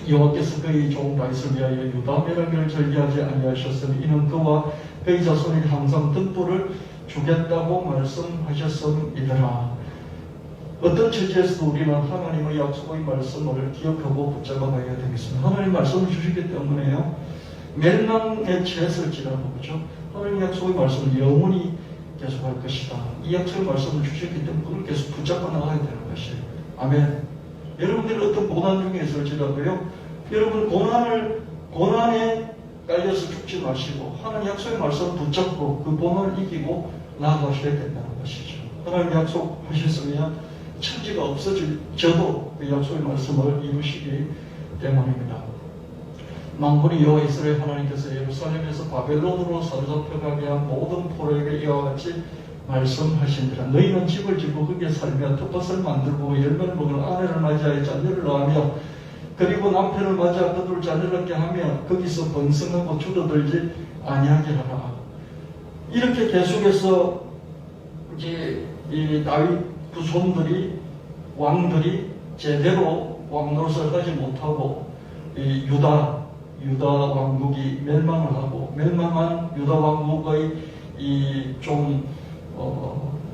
여호와께서 그의 종 다윗을 위하여 유다 메라기를 절개하지 아니하셨으니 이는 그와 그의 자손에게 항상 등불을 주겠다고 말씀하셨음이더라. 어떤 처지에서도 우리는 하나님의 약속의 말씀을 기억하고 붙잡아가야 되겠습니다. 하나님 말씀을 주시기 때문에요. 멸망에 처했을지라도 그죠? 하나님 약속의 말씀을 영원히 계속할 것이다. 이 약속의 말씀을 주셨기 때문에 그걸 계속 붙잡아 나가야 되는 것이에요. 아멘. 여러분들이 어떤 고난 중에 있을지라도요, 여러분 고난에 깔려서 죽지 마시고 하나님 약속의 말씀을 붙잡고 그 고난을 이기고 나아가셔야 된다는 것이죠. 하나님 약속하셨으면 천지가 없어져도 그 약속의 말씀을 이루시기 때문입니다. 만군의 여호와 이스라엘 하나님께서 예루살렘에서 바벨론으로 사로잡혀가게 한 모든 포로에게 이와 같이 말씀하신지라. 너희는 집을 짓고 거기에 살며 텃밭을 만들고 열매를 먹을 아내를 맞이하여 자녀를 낳으며 그리고 남편을 맞아 그들을 자녀롭게 하며 거기서 번성하고 줄어들지 아니하게 하라. 이렇게 계속해서 이제 이 다윗 후손들이 왕들이 제대로 왕노릇을 하지 못하고 이 유다 왕국이 멸망을 하고 멸망한 유다 왕국의 이 좀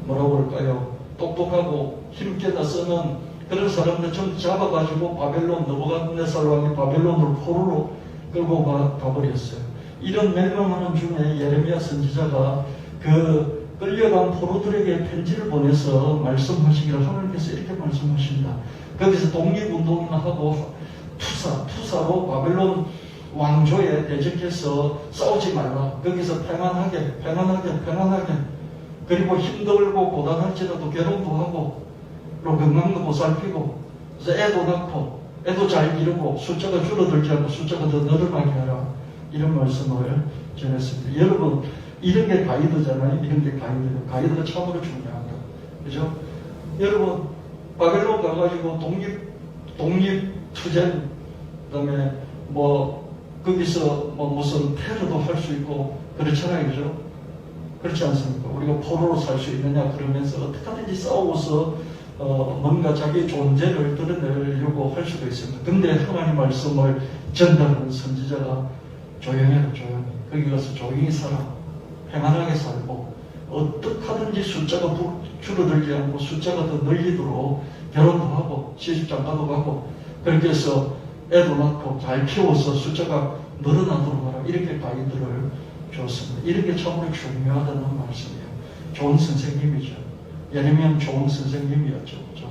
뭐라고 할까요? 똑똑하고 힘께다 쓰는 그런 사람들 좀 잡아가지고 바벨론 느부갓네살 왕이 바벨론으로 포로로 끌고 가버렸어요. 이런 멸망하는 중에 예레미야 선지자가 그 끌려간 포로들에게 편지를 보내서 말씀하시기를 하나님께서 이렇게 말씀하신다. 거기서 독립운동이나 하고 투사로 바벨론 왕조에 대적해서 싸우지 말라. 거기서 평안하게 그리고 힘들고 고단할지라도 결혼도 하고 또 건강도 보살피고 그래서 애도 낳고 애도 잘 기르고 숫자가 줄어들지 않고 숫자가 더 늘어나게 하라. 이런 말씀을 전했습니다. 여러분 이런 게 가이드잖아요. 이런 게 가이드가 참으로 중요합니다. 그죠? 여러분 바벨론 가가지고 독립투쟁 그다음에 뭐 거기서 뭐 무슨 테러도 할 수 있고 그렇잖아요. 그죠? 그렇지 않습니까? 우리가 포로로 살 수 있느냐 그러면서 어떻게든지 싸우고서 뭔가 자기 존재를 드러내려고 할 수도 있습니다. 근데 하나님 말씀을 전달하는 선지자가 조용해라 조용히. 거기 가서 조용히 살아. 평안하게 살고 어떻게 하든지 숫자가 줄어들지 않고 숫자가 더 늘리도록 결혼도 하고 시집장가도 가고 그렇게 해서 애도 낳고 잘 키워서 숫자가 늘어나도록 하라. 이렇게 가이드를 줬습니다. 이런 게 참으로 중요하다는 말씀이에요. 좋은 선생님이죠. 예레미야는 좋은 선생님이었죠. 그렇죠?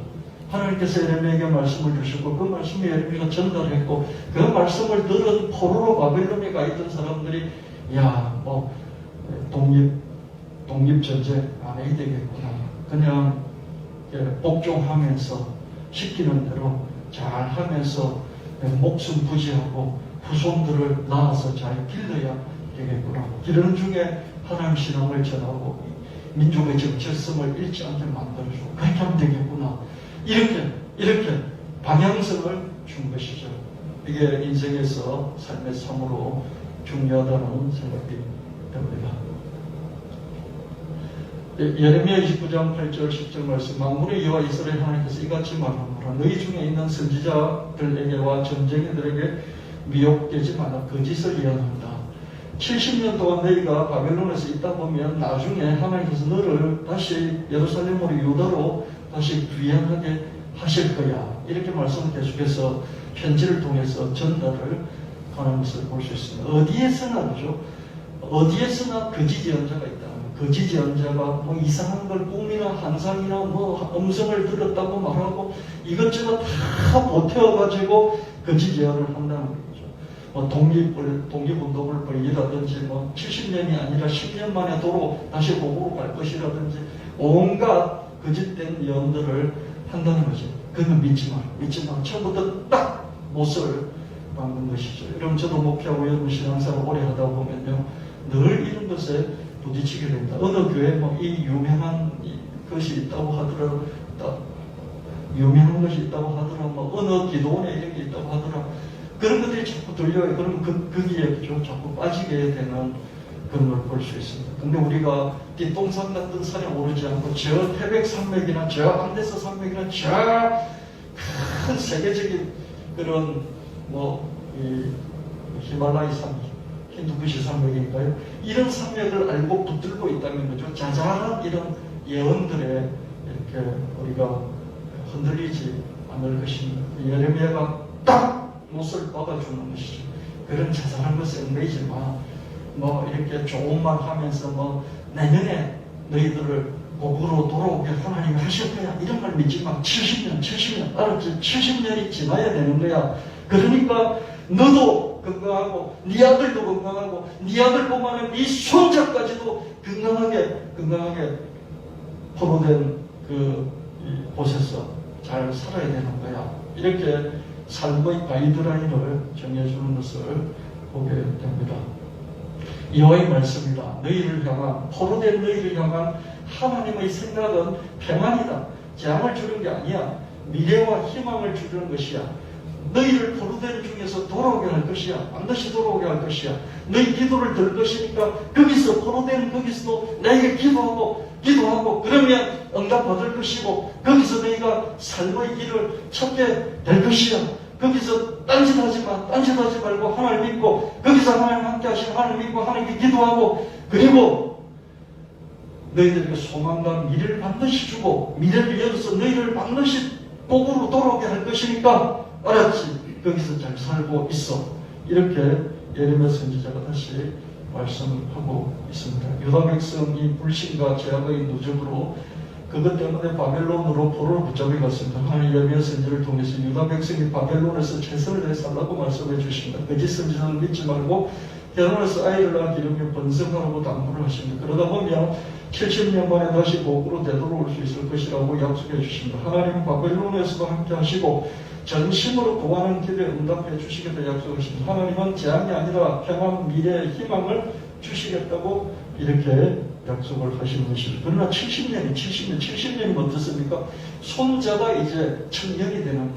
하나님께서 예레미야에게 말씀을 주시고 그 말씀을 예레미야가 전달했고 그 말씀을 들은 포로로 바벨론에 가 있던 사람들이 독립전쟁 안 해야 되겠구나. 그냥 복종하면서 시키는 대로 잘 하면서 목숨 부지하고 후손들을 낳아서 잘 길러야 되겠구나. 이런 중에 하나님 신앙을 전하고 민족의 정체성을 잃지 않게 만들어주고 그렇게 하면 되겠구나. 이렇게 방향성을 준 것이죠. 이게 인생에서 삶의 참으로 중요하다는 생각이 듭니다. 예레미야 29장 8절 10절 말씀 만군의 여호와 이스라엘 하나님께서 이같이 말하노라 너희 중에 있는 선지자들에게와 전쟁이들에게 미혹되지 말라 거짓을 예언한다. 70년 동안 너희가 바벨론에서 있다 보면 나중에 하나님께서 너를 다시 예루살렘으로 유다로 다시 귀환하게 하실 거야. 이렇게 말씀을 계속해서 편지를 통해서 전달을 하는 것을 볼 수 있습니다. 어디에서나 그죠? 어디에서나 거짓 예언자가 있다. 거짓 예언자가 뭐 이상한 걸 꿈이나 환상이나 뭐 음성을 들었다고 말하고 이것저것 다 보태어가지고 거짓 예언을 한다는 거죠. 뭐 독립운동을 벌이라든지 뭐 70년이 아니라 10년 만에 도로 다시 고국으로 갈 것이라든지 온갖 거짓된 예언들을 한다는 거죠. 그건 믿지 마. 처음부터 딱 못을 박는 것이죠. 여러분 저도 목회하고 여러분 신앙생활 오래 하다 보면요 늘 이런 것에 부딪히게 됩니다. 어느 교회 뭐 이 유명한 것이 있다고 하더라, 유명한 것이 있다고 하더라, 뭐 어느 기도원에 이런 게 있다고 하더라. 그런 것들이 자꾸 들려요. 그러면 거기에 자꾸 빠지게 되는 그런 걸 볼 수 있습니다. 근데 우리가 뒷동산 같은 산에 오르지 않고 저 태백 산맥이나 저 안데스 산맥이나 저 큰 세계적인 그런 이 히말라야 산, 힌두쿠시 산맥인가요? 이런 산맥을 알고 붙들고 있다는 거죠. 자잘한 이런 예언들에 이렇게 우리가 흔들리지 않을 것입니다. 예레미야가 딱 못을 박아주는 것이죠. 그런 자잘한 것에 얽매이지 마. 뭐 이렇게 좋은 말 하면서 뭐 내년에 너희들을 고국으로 돌아오게 하나님이 하실 거야. 이런 말 믿지 마. 70년 알았지? 70년이 지나야 되는 거야. 그러니까 너도 건강하고 네 아들도 건강하고 네 아들뿐만 아니라 네 손자까지도 건강하게 포로된 곳에서 잘 살아야 되는 거야. 이렇게 삶의 가이드라인을 정해주는 것을 보게 됩니다. 여호와의 말씀이다. 너희를 향한 포로된 너희를 향한 하나님의 생각은 평안이다. 재앙을 주는 게 아니야. 미래와 희망을 주는 것이야. 너희를 포로된 중에서 돌아오게 할 것이야. 반드시 돌아오게 할 것이야. 너희 기도를 들 것이니까 거기서 포로된 거기서도 나에게 기도하고 그러면 응답받을 것이고 거기서 너희가 삶의 길을 찾게 될 것이야. 거기서 딴짓하지 말고 하나님 믿고 거기서 하나님 함께 하시는 하나님 믿고 하나님께 기도하고 그리고 너희들에게 소망과 미래를 반드시 주고 미래를 열어서 너희를 반드시 복으로 돌아오게 할 것이니까 알았지? 거기서 잘 살고 있어. 이렇게 예레미야 선지자가 다시 말씀을 하고 있습니다. 유다 백성이 불신과 죄악의 누적으로 그것 때문에 바벨론으로 포로를 붙잡혀 갔습니다. 하나님 예레미야 선지를 통해서 유다 백성이 바벨론에서 최선을 다해 살라고 말씀해 주십니다. 거짓 선지자를 믿지 말고 결혼해서 아이를 낳아 기르며 번성하라고 당부를 하십니다. 그러다 보면 70년 만에 다시 복으로 되돌아올 수 있을 것이라고 약속해 주십니다. 하나님은 바벨론에서도 함께 하시고 전심으로 구하는 길에 응답해 주시겠다 약속하십니다. 하나님은 재앙이 아니라 평안, 미래의 희망을 주시겠다고 이렇게 약속을 하시는 것입니다. 그러나 70년이 어떻습니까? 손자가 이제 청년이 되는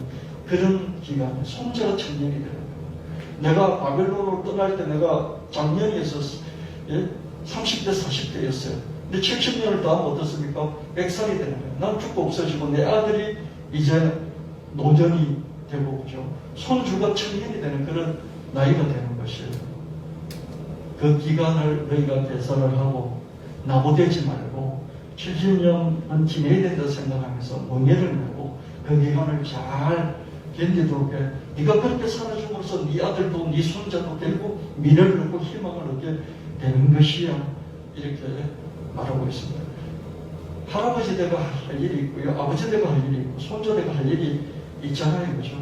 그런 기간에 손자가 청년이 되는 거예요. 내가 바벨론으로 떠날 때 내가 장년이 있었어. 예? 30대, 40대였어요. 근데 70년을 더 하면 어떻습니까? 100살이 되는 거예요. 난 죽고 없어지고 내 아들이 이제 노년이 되고, 그죠? 손주가 청년이 되는 그런 나이가 되는 것이에요. 그 기간을 너희가 계산을 하고 나보대지 말고 70년은 지내야 된다 생각하면서 멍해를 내고 그 기간을 잘 견디도록 해. 네가 그렇게 살아줌으로써 네 아들도 네 손자도 되고 미래를 얻고 희망을 얻게 되는 것이야. 이렇게 말하고 있습니다. 할아버지 대가 할 일이 있고요. 아버지 대가 할 일이 있고 손자 대가 할 일이 있잖아요. 그죠?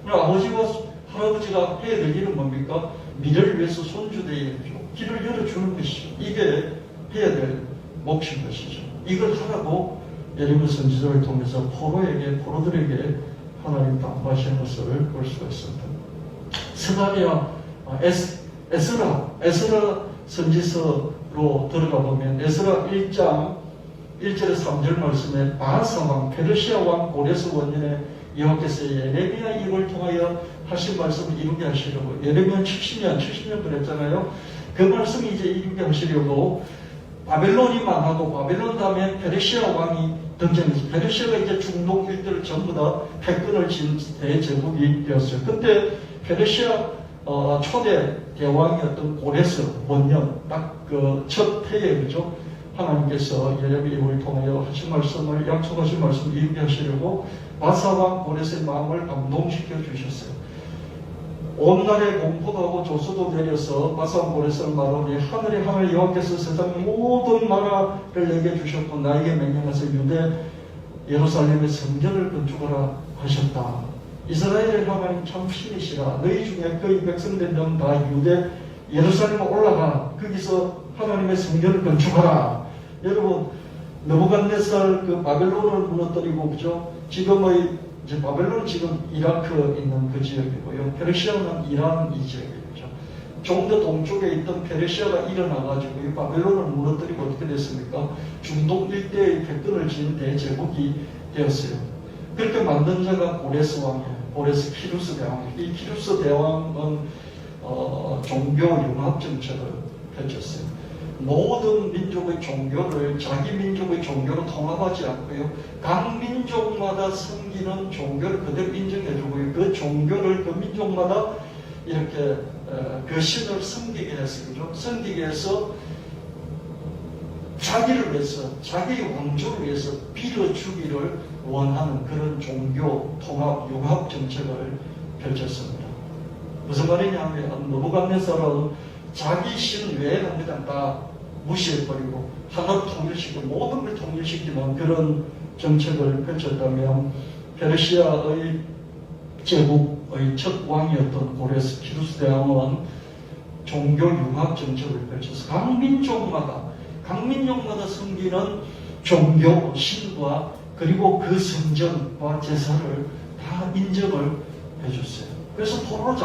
아버지와 할아버지가 해야 될 일은 뭡니까? 미래를 위해서 손주대에 길을 열어주는 것이죠. 이게 해야 될 몫인 것이죠. 이걸 하라고 예레미야 선지자를 통해서 포로들에게 하나님 당부하시는 것을 볼 수가 있습니다. 스가랴, 에스라 선지서로 들어가 보면 에스라 1장 1절에 3절 말씀에 바하사 왕, 페르시아 왕 고레스 원년에 여호와께서 예레미야 입을 통하여 하신 말씀을 이루게 하시려고. 예레미야 70년 그랬잖아요. 그 말씀이 이제 이루게 하시려고 바벨론이 망하고 바벨론 다음에 페르시아 왕이 등장했어요. 페르시아가 이제 중동 일들을 전부 다 패권을 쥔 대제국이 되었어요. 그때 페르시아 초대 대왕이었던 고레스 원년 딱 그 첫 해에, 그죠? 하나님께서 예레미야 입을 통하여 하신 말씀을, 약속하신 말씀을 이루게 하시려고 바사왕 고레스의 마음을 감동시켜 주셨어요. 온 나라에 공포도 하고 조서도 내려서 바사왕 고레스를 말하니 하늘의 하늘 여호와께서 세상 모든 나라를 내게 주셨고 나에게 명령하사 유대 예루살렘의 성전을 건축하라 하셨다. 이스라엘의 하나님 참 신이시라. 너희 중에 거의 백성된 영 다 유대 예루살렘에 올라가 거기서 하나님의 성전을 건축하라. 여러분, 느부갓네살 그 바벨론을 무너뜨리고, 그죠? 지금의 이제 바벨론은 지금 이라크 있는 그 지역이고요. 페르시아는 이란 이 지역이죠. 좀 더 동쪽에 있던 페르시아가 일어나가지고 이 바벨론을 무너뜨리고 어떻게 됐습니까? 중동 일대의 패권을 지닌 대제국이 되었어요. 그렇게 만든 자가 고레스 왕이에요. 고레스 키루스 대왕이에요. 이 키루스 대왕은 종교 융합 정책을 펼쳤어요. 모든 민족의 종교를 자기 민족의 종교로 통합하지 않고요. 각 민족마다 섬기는 종교를 그대로 인정해주고요. 그 종교를 그 민족마다 이렇게 그 신을 섬기게 했어요. 섬기게 해서 자기를 위해서, 자기 왕조를 위해서 빌어주기를 원하는 그런 종교 통합 융합 정책을 펼쳤습니다. 무슨 말이냐 하면 느부갓네살은 자기 신 외에는 그냥 다 무시해버리고 하나로 통일시키고 모든 걸 통일시키는 그런 정책을 펼쳤다면 페르시아의 제국의 첫 왕이었던 고레스 키루스 대왕은 종교 융합 정책을 펼쳐서 각 민족마다 섬기는 종교 신과 그리고 그 성전과 제사를 다 인정을 해줬어요. 그래서 포로로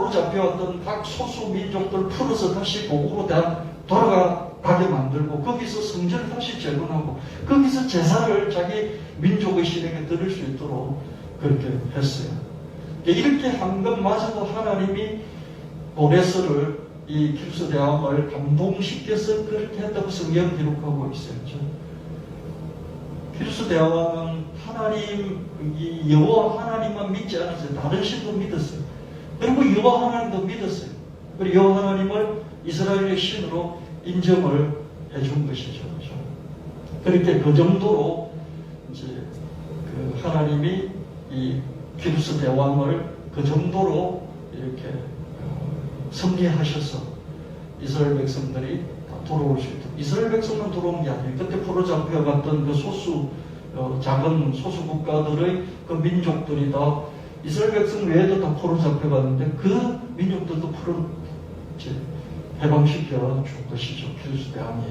잡혀왔던 각 소수 민족들 풀어서 다시 고국으로 돌아가게 만들고 거기서 성전을 다시 재건하고 거기서 제사를 자기 민족의 신에게 드릴 수 있도록 그렇게 했어요. 이렇게 한 것마저도 하나님이 고레스를 이 키루스 대왕을 감동시켜서 그렇게 했다고 성경 기록하고 있어요. 키루스 대왕은 하나님, 여호와 하나님만 믿지 않았어요. 다른 신도 믿었어요. 그리고 여호와 하나님도 믿었어요. 그리고 여호와 하나님을 이스라엘의 신으로 인정을 해준 것이죠. 그렇게 그 정도로 이제 그 하나님이 이 키루스 대왕을 그 정도로 이렇게 섭리하셔서 이스라엘 백성들이 다 돌아올 수 있도록. 이스라엘 백성만 돌아온 게 아니에요. 그때 포로 잡혀갔던 그 작은 소수 국가들의 그 민족들이 다 이스라엘 백성 외에도 다 포로 잡혀갔는데 그 민족들도 해방시켜 줄 것이죠. 키루스 대왕이.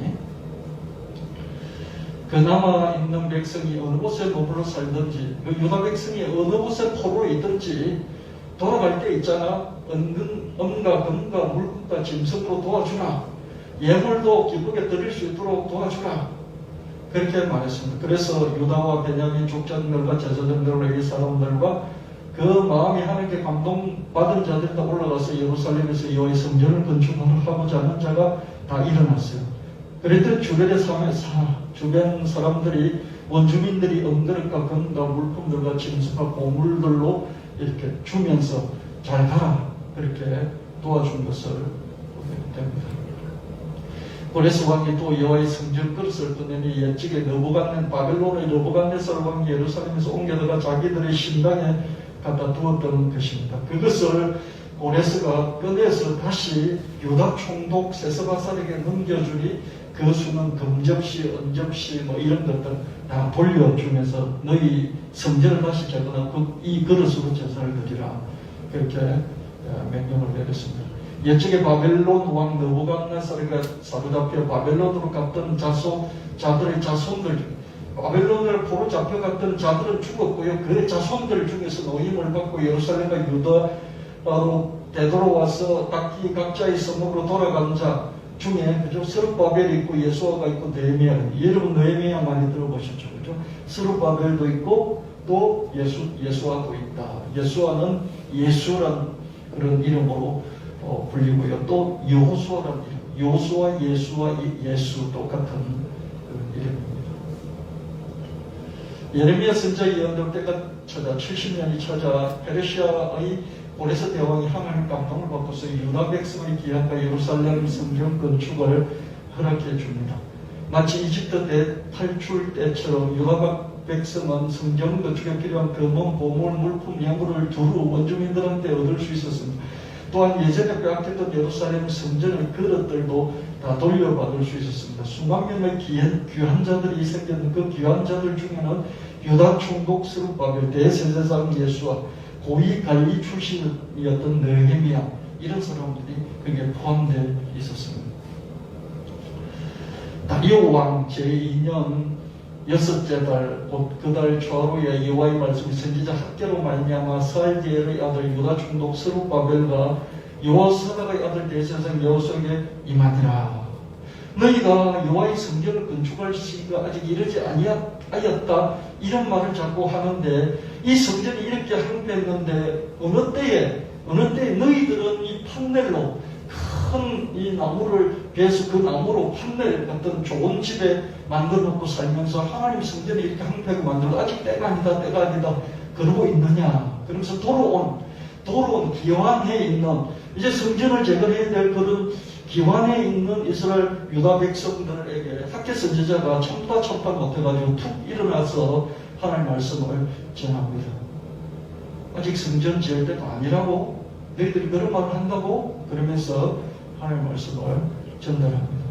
그 남아있는 백성이 어느 곳에 머물러 살든지 그 유다 백성이 어느 곳에 포로에 있든지 돌아갈 때 있잖아. 음과 금과 물금과 짐승으로 도와주라. 예물도 기쁘게 드릴 수 있도록 도와주라. 그렇게 말했습니다. 그래서 유다와 베냐민 족장들과 제사장들과 이 사람들과 그 마음이 하나님께 감동받은 자들이 다 올라가서 예루살렘에서 여호와의 성전을 건축하고자 하는 자가 다 일어났어요. 그랬더니 주변의 주변 사람들이, 원주민들이 엉그릇과 금과 물품들과 짐승과 보물들로 이렇게 주면서 잘 가라, 그렇게 도와준 것을 보게 됩니다. 고레스 왕이 또 여호와의 성전 그릇을 꺼내니 옛적에 바벨론의 느부갓네살 왕이 예루살렘에서 옮겨다가 자기들의 신당에 갖다 두었던 것입니다. 그것을 고레스가 꺼내서 다시 유다 총독 세스바살에게 넘겨주니 그 수는 금접시, 은접시 뭐 이런 것들 다 돌려주면서 너희 성전을 다시 재건하고 이 그릇으로 제사를 드리라, 그렇게 명령을 내렸습니다. 옛적에 바벨론 왕 느부갓네살이가 사로잡혀 바벨론으로 갔던 자들의 자손들, 바벨론을 포로 잡혀갔던 자들은 죽었고요. 그의 자손들 중에서 노임을 받고 예루살렘과 유다로 되돌아와서 각자의 성읍으로 돌아간 자 중에, 그죠? 스룹바벨이 있고 예수아가 있고 느헤미야. 여러분 느헤미야 많이 들어보셨죠, 그죠? 스룹바벨도 있고 또 예수아도 있다. 예수아는 예수란 그런 이름으로 불리고요. 또 여호수아라는 이름. 여호수아, 예수와 예수 똑같은 그런 이름입니다. 예레미야 선자 예언될 때가 찾아 70년이 찾아 페르시아의 고레스 대왕이 하나님 감동을 받고서 유다 백성의 기한과 예루살렘 성전 건축을 허락해 줍니다. 마치 이집트 때 탈출 때처럼 유다 백성은 성전 건축에 필요한 금은, 보물, 물품, 예물을 두루 원주민들한테 얻을 수 있었습니다. 또한 예전에 빼앗겼던 예루살렘 성전의 그릇들도 다 돌려받을 수 있었습니다. 수만 명의 귀한 자들이 생겼는 그 귀한 자들 중에는 유다 총독 스룹바벨, 대제사장 예수와 고위 관리 출신이었던 느헤미야, 이런 사람들이 거기에 포함되어 있었습니다. 다리오 왕 제2년 6째 달, 곧 그 달 초하루에 여호와의 말씀이 선지자 학개로 말미암아 스알디엘의 아들 유다 총독 스룹바벨과 여호사닥의 아들 대제사장 여호수아에게 임하니라. 너희가 여호와의 성전을 건축할 시기가 아직 이르지 아니하였다, 이런 말을 자꾸 하는데, 이 성전이 이렇게 항배했는데 어느 때에 너희들은 이 판넬로 큰 이 나무를 베서 그 나무로 판넬 같은 좋은 집에 만들어 놓고 살면서 하나님 성전이 이렇게 항배하고 만들고 아직 때가 아니다 그러고 있느냐. 그러면서 돌아온 기환해 있는, 이제 성전을 재건해야 될 그런 기환해 있는 이스라엘 유다 백성들에게 학개 선지자가 참다 못해가지고 툭 일어나서 하나님 말씀을 전합니다. 아직 성전 지을 때가 아니라고? 너희들이 그런 말을 한다고? 그러면서 하나님 말씀을 전달합니다.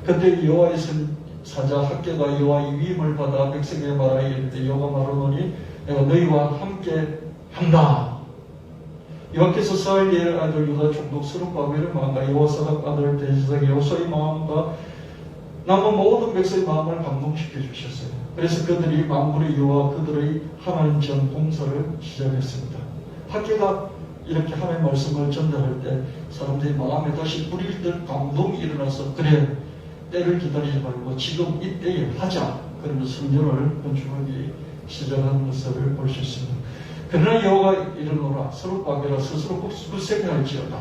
그때 여호와의 사자 학개가 여호와의 위임을 받아 백성에게 말하여 이르되, 여호와가 말하노니 내가 너희와 함께 한다. 여호와께서 스알디엘 아들 유다 총독 스룹바벨의 마음과 여호사닥 아들 대제사장 여호수아의 마음과 남은 모든 백성의 마음을 감동시켜 주셨어요. 그래서 그들이 만군의 여호와 그들의 하나님 전 공사를 시작했습니다. 학개가 이렇게 하나님 말씀을 전달할 때 사람들이 마음에 다시 뿌릴 듯 감동이 일어나서, 그래, 때를 기다리지 말고 지금 이때에 하자, 그러면서 성전을 건축하기 시작하는 것을 볼 수 있습니다. 그러나 여호와가 이르노라, 스룹바벨아 스스로 굳세게 할지어다.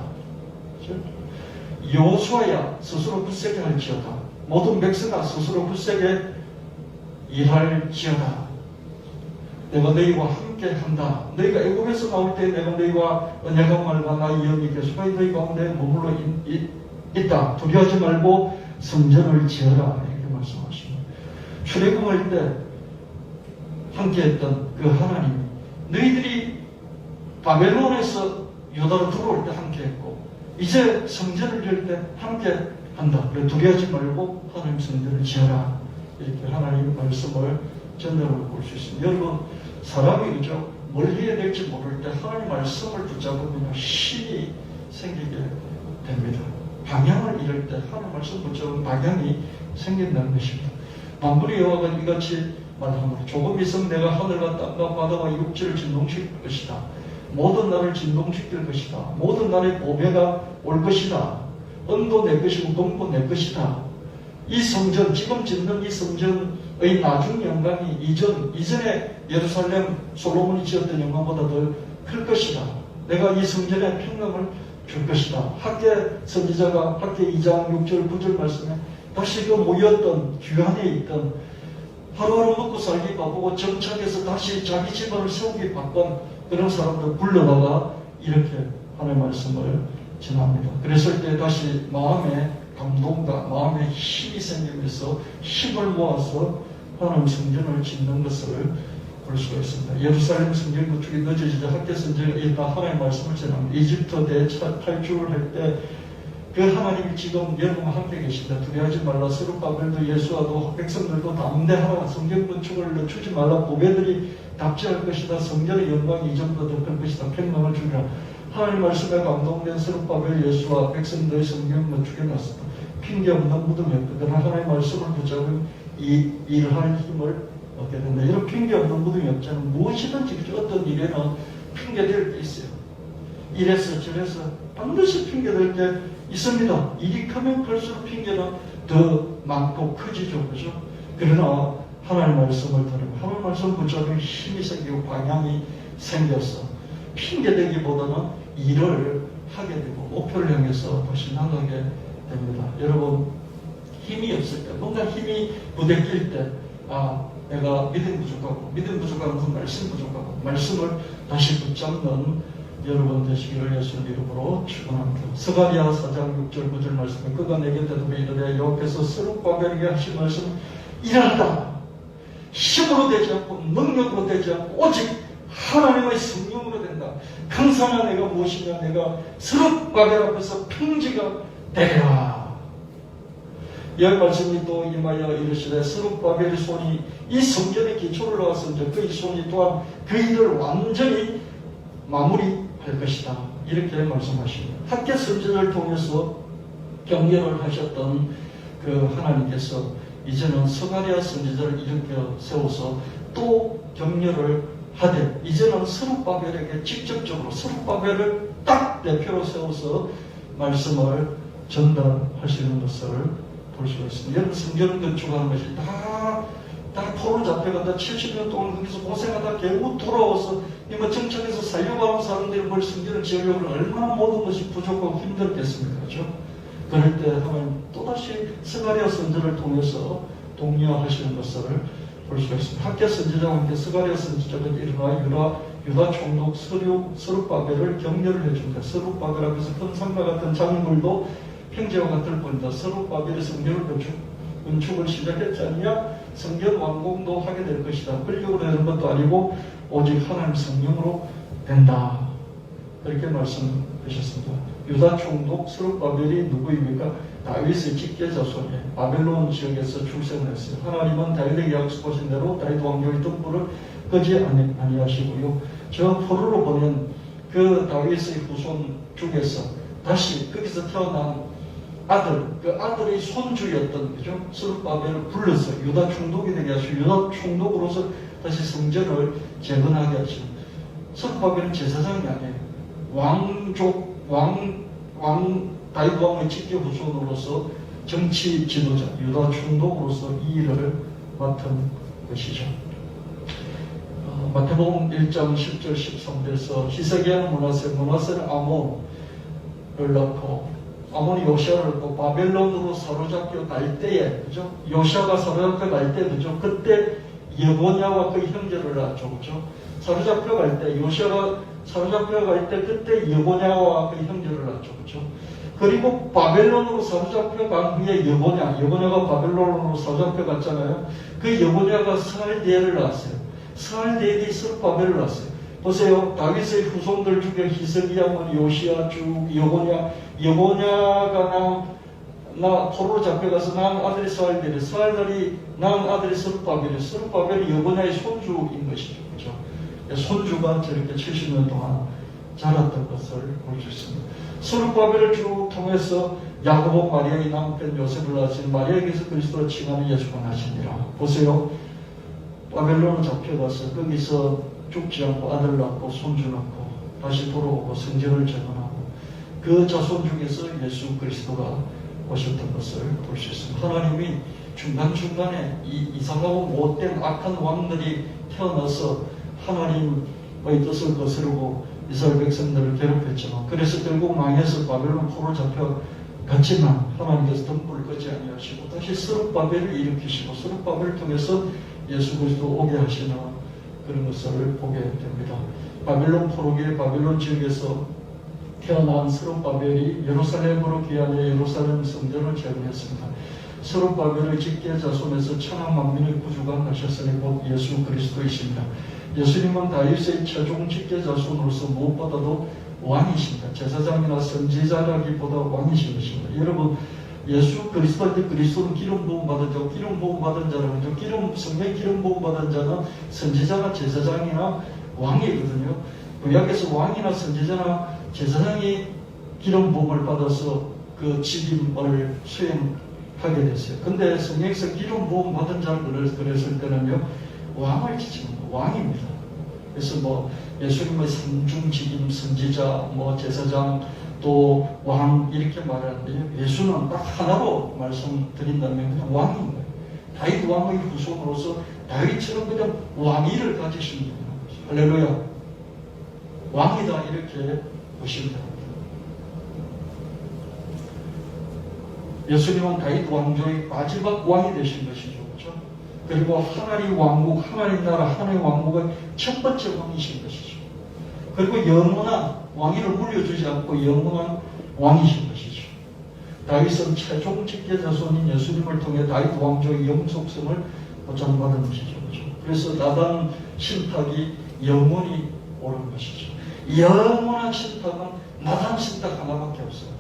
여호수아야 스스로 굳세게 할지어다. 모든 백성아 스스로 굳세게 일할지어다. 내가 너희와 함께 한다. 너희가 애굽에서 나올 때 내가 너희와 언약한 말과 나의 영이 계속하여 너희 가운데 머물러 있다. 두려워하지 말고 성전을 지어라, 이렇게 말씀하십니다. 출애굽할 때 함께했던 그 하나님, 너희들이 바벨론에서 유다로 들어올 때 함께했고 이제 성전을 지을 때 함께한다. 그래, 두려워하지 말고 하나님 성전을 지어라, 이렇게 하나님 말씀을 전달을 볼 수 있습니다. 여러분, 사람이 그죠? 뭘 해야 될지 모를 때 하나님 말씀을 붙잡으면 힘이 생기게 됩니다. 방향을 잃을 때 하나님 말씀 붙잡으면 방향이 생긴다는 것입니다. 만군의 여호와가 이같이 말합니다. 조금 있으면 내가 하늘과 땅과 바다와 육지를 진동시킬 것이다. 모든 나를 진동시킬 것이다. 모든 날의 보배가 올 것이다. 은도 내 것이고 금도 내 것이다. 이 성전, 지금 짓는 이 성전 나중 영광이 이전에 예루살렘 솔로몬이 지었던 영광보다 더 클 것이다. 내가 이 성전에 평강을 줄 것이다. 학계 선지자가 학계 2장 6절 9절 말씀에 다시 그 모였던 귀환에 있던 하루하루 먹고 살기 바쁘고 정착해서 다시 자기 집안을 세우기 바쁜 그런 사람들 불러다가 이렇게 하나님의 말씀을 전합니다. 그랬을 때 다시 마음에 감동과 마음에 힘이 생기면서 힘을 모아서 하나님 성전을 짓는 것을 볼 수가 있습니다. 예루살렘 성전 구축이 늦어지자 학계 선지자가 일단 하나님의 말씀을 전합니다. 이집트 탈출을 할 때 그 하나님이 지금 여러분과 함께 계신다. 두려워하지 말라. 스룹바벨도 예수와도 백성들도 담대하라. 성전 건축을 늦추지 말라. 보배들이 답지할 것이다. 성전의 영광이 이전보다 더 클 것이다. 평강을 주리라. 하나님 말씀에 감동된 스룹바벨 예수와 백성들의 성경 건축에 나섰다. 핑계 없는 무덤이었거든. 하나님의 말씀을 붙잡은 이 일할 힘을 얻게 된다. 이런 핑계 없는 무덤이 없잖아요. 무엇이든지 어떤 일에는 핑계될 게 있어요. 이래서 저래서 반드시 핑계될 게 있습니다. 일이 크면 클수록 핑계는 더 많고 커지죠. 그죠? 그러나 하나님 말씀을 들으면 하나님 말씀 붙잡으면 힘이 생기고 방향이 생겨서 핑계대기보다는 일을 하게 되고 목표를 향해서 다시 나가게 됩니다. 여러분 힘이 없을 때 뭔가 힘이 부대낄 때 내가 믿음 부족한 것은 말씀 부족하고 말씀을 다시 붙잡는 여러분 되시기를 예수님 이름으로 축원합니다. 스가랴 4장 6절 9절 말씀에 그가 내게 대답해 이르되 여호와께서 스룹바벨에게 하신 말씀 일어나라. 힘으로 되지 않고 능력으로 되지 않고 오직 하나님의 성령으로 된다. 강산아 내가 무엇이냐 내가 스룹바벨 앞에서 평지가 되리라. 이 말씀이 또 임하여 이르시되 스룹바벨의 손이 이 성전의 기초를 놓았은데 그의 손이 또한 그 일을 완전히 마무리할 것이다. 이렇게 말씀하십니다. 학계 선지자를 통해서 경계를 하셨던 그 하나님께서 이제는 스가랴 선지자를 일으켜 세워서 또 격려를 하되 이제는 스룹바벨에게 직접적으로 스룹바벨을 딱 대표로 세워서 말씀을 전달하시는 것을 볼 수가 있습니다. 여러분 성전을 건축하는 것이 다 포로 잡혀가다 70년 동안 거기서 고생하다 겨우 돌아와서 정착해서 살려고 하는 사람들이 뭘 성전을 지으려고 하면 얼마나 모든 것이 부족하고 힘들겠습니까? 그렇죠? 그럴 때 하나님 또다시 스가랴 선지자를 통해서 독려하시는 것을 볼 수가 있습니다. 학계 선지자와 함께 스가랴 선지자가 일어나 유다 총독 스룹바벨을 격려를 해줍니다. 스룹바벨 앞에서 큰 산과 같은 장물도 평지와 같을 뿐이다. 스룹바벨의 성전을 건축을 시작했지 않냐? 성전 완공도 하게 될 것이다. 권력으로 되는 것도 아니고 오직 하나님 성령으로 된다. 그렇게 말씀하셨습니다. 유다 총독 스룹바벨이 누구입니까? 다윗의 직계 자손이에요. 바벨론 지역에서 출생을 했어요. 하나님은 다윗에게 약속하신 대로 다윗 왕조의 등불을 끄지 아니하시고요. 저 포로로 보낸 그 다윗의 후손 중에서 다시 거기서 태어난 그 아들의 손주였던 거죠. 스룹바벨을 불러서 유다 총독이 되게 하시고 유다 총독으로서 다시 성전을 재건하게 하시고 스룹바벨은 제사장이 아니에요. 다윗 왕의 직계 후손으로서 정치 지도자 유다 총독으로서 이 일을 맡은 것이죠. 마태복음 1장 10절 13절에서 히스기야는 문하세는 아몬을 낳고 아몬이 요시아를 낳고 바벨론으로 사로잡혀 갈 때에 그죠? 요시아가 사로잡혀 갈 때 그죠? 그때 여고냐와 그 형제를 낳죠. 그죠? 사로잡혀 갈 때 요시아가 사로잡혀 갈 때 그때 여고냐와 그 형제를 낳죠. 그죠? 그리고 바벨론으로 사로잡혀 간 후에 여고냐가 바벨론으로 사로잡혀 갔잖아요. 그 여고냐가 스알디엘을 낳았어요. 스알디엘이 스룹바벨을 낳았어요. 보세요. 다윗의 후손들 중에 히스기야, 요시야, 여고냐가 나 포로로 잡혀가서 낳은 아들이 스알디엘이, 스알디엘이 낳은 아들이 스룹바벨이 여고냐의 손주인 것이죠. 그렇죠? 손주가 저렇게 70년 동안 자랐던 것을 볼 수 있습니다. 스룹바벨을 쭉 통해서 야고보 마리아의 남편 요셉을 낳으신 마리아에게서 그리스도를 칭하는 예수가 나시니라. 보세요. 바벨론을 잡혀가서 거기서 죽지 않고 아들 낳고 손주 낳고 다시 돌아오고 성전을 재건하고 그 자손 중에서 예수 그리스도가 오셨던 것을 볼 수 있습니다. 하나님이 중간중간에 이상하고 못된 악한 왕들이 태어나서 하나님의 뜻을 거스르고 이스라엘 백성들을 괴롭혔지만 그래서 결국 망해서 바벨론 포로 잡혀갔지만 하나님께서 등불을 끄지 아니하시고 다시 스룹바벨을 일으키시고 스룹바벨을 통해서 예수 그리스도 오게 하시는 그런 것을 보게 됩니다. 바벨론 포로기의 바벨론 지역에서 태어난 스룹바벨이 예루살렘으로 귀환해 예루살렘 성전을 재건했습니다. 스룹바벨의 직계 자손에서 천하 만민의 구주가 나셨으니 곧 예수 그리스도이십니다. 예수님은 다윗의 최종 직계 자손으로서 무엇보다도 왕이십니다. 제사장이나 선지자라기보다 왕이신 것입니다. 여러분, 예수 그리스도한테 그리스도는 기름 부음 받은 자, 기름 부음 받은 자라면 성령 기름 부음 받은 자는 선지자나 제사장이나 왕이거든요. 구약에서 왕이나 선지자나 제사장이 기름 부음을 받아서 그 직임을 수행하게 됐어요. 근데 성령에서 기름 부음 받은 자를 그랬을 때는요, 왕을 지칭합니다. 왕입니다. 그래서 뭐 예수님의 삼중 직임, 선지자, 뭐 제사장, 또 왕 이렇게 말하는데 예수는 딱 하나로 말씀드린다면 그냥 왕인 거예요. 다윗 왕의 후손으로서 다윗처럼 그냥 왕위를 가지신 분이에요. 할렐루야. 왕이다 이렇게 보시면 됩니다. 예수님은 다윗 왕조의 마지막 왕이 되신 것이죠. 그렇죠? 그리고 하나님 왕국, 하나님 나라, 하나님 왕국의 첫 번째 왕이신 것이죠. 그리고 영원한 왕위를 물려주지 않고 영원한 왕이신 것이죠. 다윗은 최종 직계 자손인 예수님을 통해 다윗 왕조의 영속성을 보장받은 것이죠. 그래서 나단 신탁이 영원히 옳은 것이죠. 영원한 신탁은 나단 신탁 하나밖에 없습니다.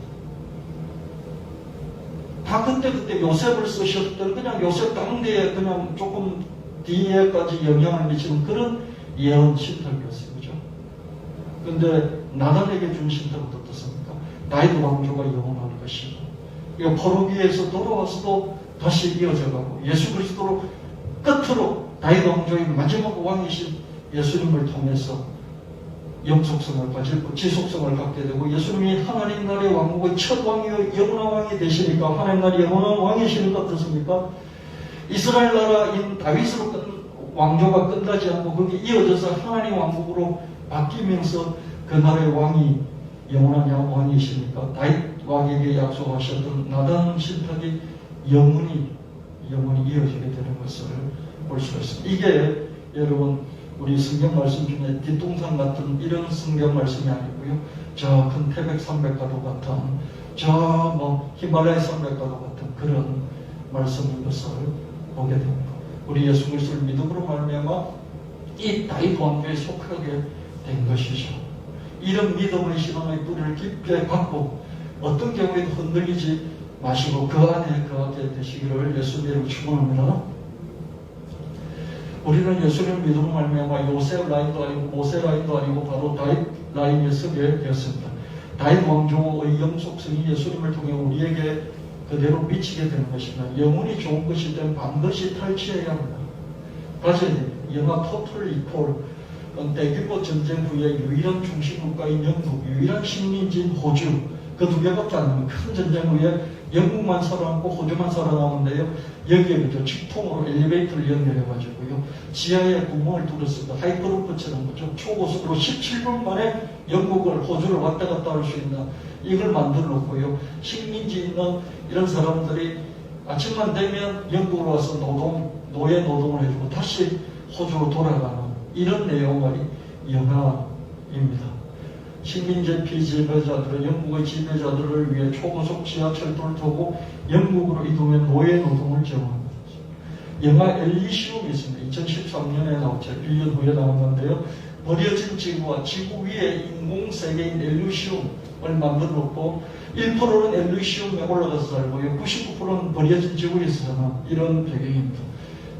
다 그때 요셉을 쓰셨던 그냥 요셉 가운데에 그냥 조금 뒤에까지 영향을 미치는 그런 예언 신탁이었어요. 그죠? 근데 나단에게 준 신탁은 어떻습니까? 다윗 왕조가 영원한 것이고, 이 포로기에서 돌아와서도 다시 이어져가고, 예수 그리스도로 끝으로 다윗 왕조의 마지막 왕이신 예수님을 통해서 영속성을 가지고 지속성을 갖게 되고, 예수님이 하나님 나라의 왕국의 첫 왕이요 영원한 왕이 되시니까 하나님 나라의 영원한 왕이시니까 어떻습니까? 이스라엘 나라인 다윗으로 왕조가 끝나지 않고 거기 이어져서 하나님 왕국으로 바뀌면서 그 나라의 왕이 영원한 왕이시니까 다윗 왕에게 약속하셨던 나단 신탁이 영원히 이어지게 되는 것을 볼 수가 있습니다. 이게 여러분 우리 성경 말씀 중에 뒷동산 같은 이런 성경 말씀이 아니고요. 저 큰 태백 산맥과도 같은 저 뭐 히말라야 산맥과도 같은 그런 말씀인 것을 보게 됩니다. 우리 예수 그리스도를 믿음으로 말미암아 이 다윗 왕조에 속하게 된 것이죠. 이런 믿음의 신앙의 뿌리를 깊게 받고 어떤 경우에도 흔들리지 마시고 그 안에 되시기를 예수님 이름으로 축원합니다. 우리는 예수님을 믿음으로 말미암아 요셉 라인도 아니고 모세 라인도 아니고 바로 다윗 라인에 서게 되었습니다. 다윗 왕조의 영속성이 예수님을 통해 우리에게 그대로 미치게 되는 것입니다. 영원히 좋은 것이 되면 반드시 탈취해야 합니다. 가져야 됩니다. 영화 토탈 리콜, 대규모 전쟁 후에 유일한 중심국가인 영국, 유일한 식민지인 호주, 그 두 개밖에 안 됩니다. 큰 전쟁 후에 영국만 살아남고 호주만 살아남는데요. 여기에 그죠 직통으로 엘리베이터를 연결해가지고요. 지하에 구멍을 뚫었습니다. 하이퍼루프처럼 그죠. 초고속으로 17분 만에 영국을 호주를 왔다 갔다 할 수 있는 이걸 만들어 놓고요. 식민지 있는 이런 사람들이 아침만 되면 영국으로 와서 노예 노동을 해주고 다시 호주로 돌아가는 이런 내용의 영화입니다. 식민지 피지배자들은 영국의 지배자들을 위해 초고속 지하철도를 타고 영국으로 이동해 노예 노동을 제공합니다. 영화 엘리시움이 있습니다. 2013년에 나왔죠. 1년 후에 나왔는데요. 버려진 지구와 지구 위에 인공세계인 엘리시움을 만들어 놓고 1%는 엘리시움에 올라가서 살고요. 99%는 버려진 지구에서 사는 이런 배경입니다.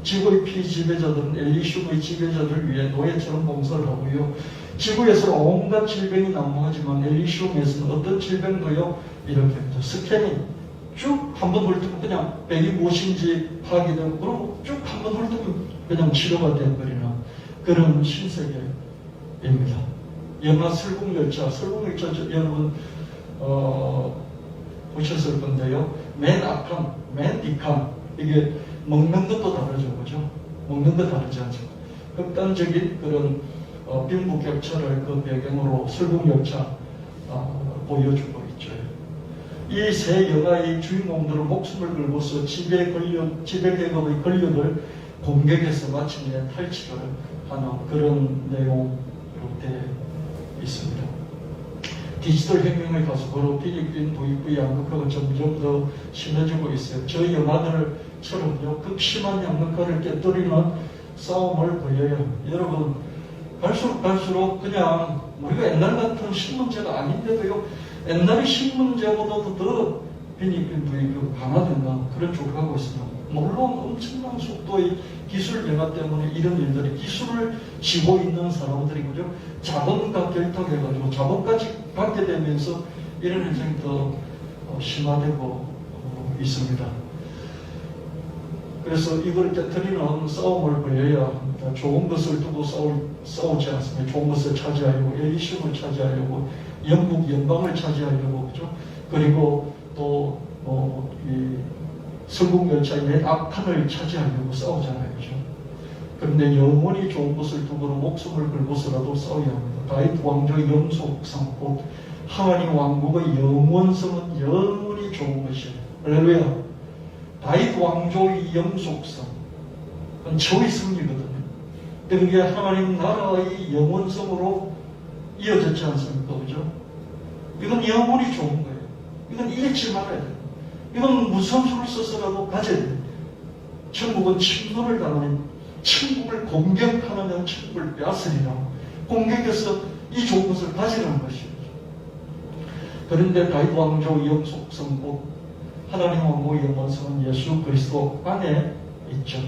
지구의 피지배자들은 엘리시움의 지배자들을 위해 노예처럼 봉사를 하고요. 지구에서 온갖 질병이 난무하지만 엘리시움에서는 어떤 질병도요 이렇게 합니다. 스캐닝 쭉 한번 훑으면 그냥 백이 무엇인지 파악되고 그리고 쭉 한번 훑으면 그냥 치료가 되어버리는 그런 신세계입니다. 영화 설국열차 여러분 보셨을 건데요. 맨 악한, 맨 딕한 이게 먹는 것도 다르죠, 그죠? 먹는 것 다르지 않죠? 극단적인 그런 빈부격차를 그 배경으로 설국열차 보여주고 있죠. 이 세 영화의 주인공들은 목숨을 걸고서 지배계급의 권력을 공격해서 마침내 탈취를 하는 그런 내용으로 되어 있습니다. 디지털 혁명의 가속으로 필리핀 도입부의 양극화가 점점 더 심해지고 있어요. 저 영화들처럼요, 극심한 양극화를 깨뜨리는 싸움을 벌여요. 여러분, 갈수록 그냥 우리가 옛날 같은 신문제가 아닌데도요, 옛날의 신문제보다도 더 필리핀 도입이 강화된다. 그런 쪽으로 가고 있습니다. 물론 엄청난 속도의 기술 변화 때문에 이런 일들이 기술을 쥐고 있는 사람들이 그죠? 자본과 결탁해가지고 자본까지 갖게 되면서 이런 현상이 더 심화되고 있습니다. 그래서 이걸 깨뜨리는 싸움을 벌여야 합니다. 좋은 것을 두고 싸우지 않습니다. 좋은 것을 차지하려고, 엘리시움을 차지하려고, 영국 연방을 차지하려고, 그죠? 그리고 또, 이 설국열차의 맨 앞판을 차지하려고 싸우잖아요, 그죠? 그런데 영원히 좋은 것을 두고는 목숨을 걸고서라도 싸워야 합니다. 다윗 왕조의 영속성, 곧 하나님 왕국의 영원성은 영원히 좋은 것이에요. 할렐루야. 다윗 왕조의 영속성, 그건 최후의 승리거든요. 근데 그게 하나님 나라의 영원성으로 이어졌지 않습니까? 그죠? 이건 영원히 좋은 거예요. 이건 잃지 말아야 돼요. 이건 무슨 수를 써서라도 가져야 돼요. 천국은 침노를 당하는, 천국을 공격하는 천국을 빼앗으리라. 공격해서 이 좋은 것을 가지라는 것이죠. 그런데 다윗 왕조의 영속성, 곧 하나님 왕국의 영원성은 예수 그리스도 안에 있죠.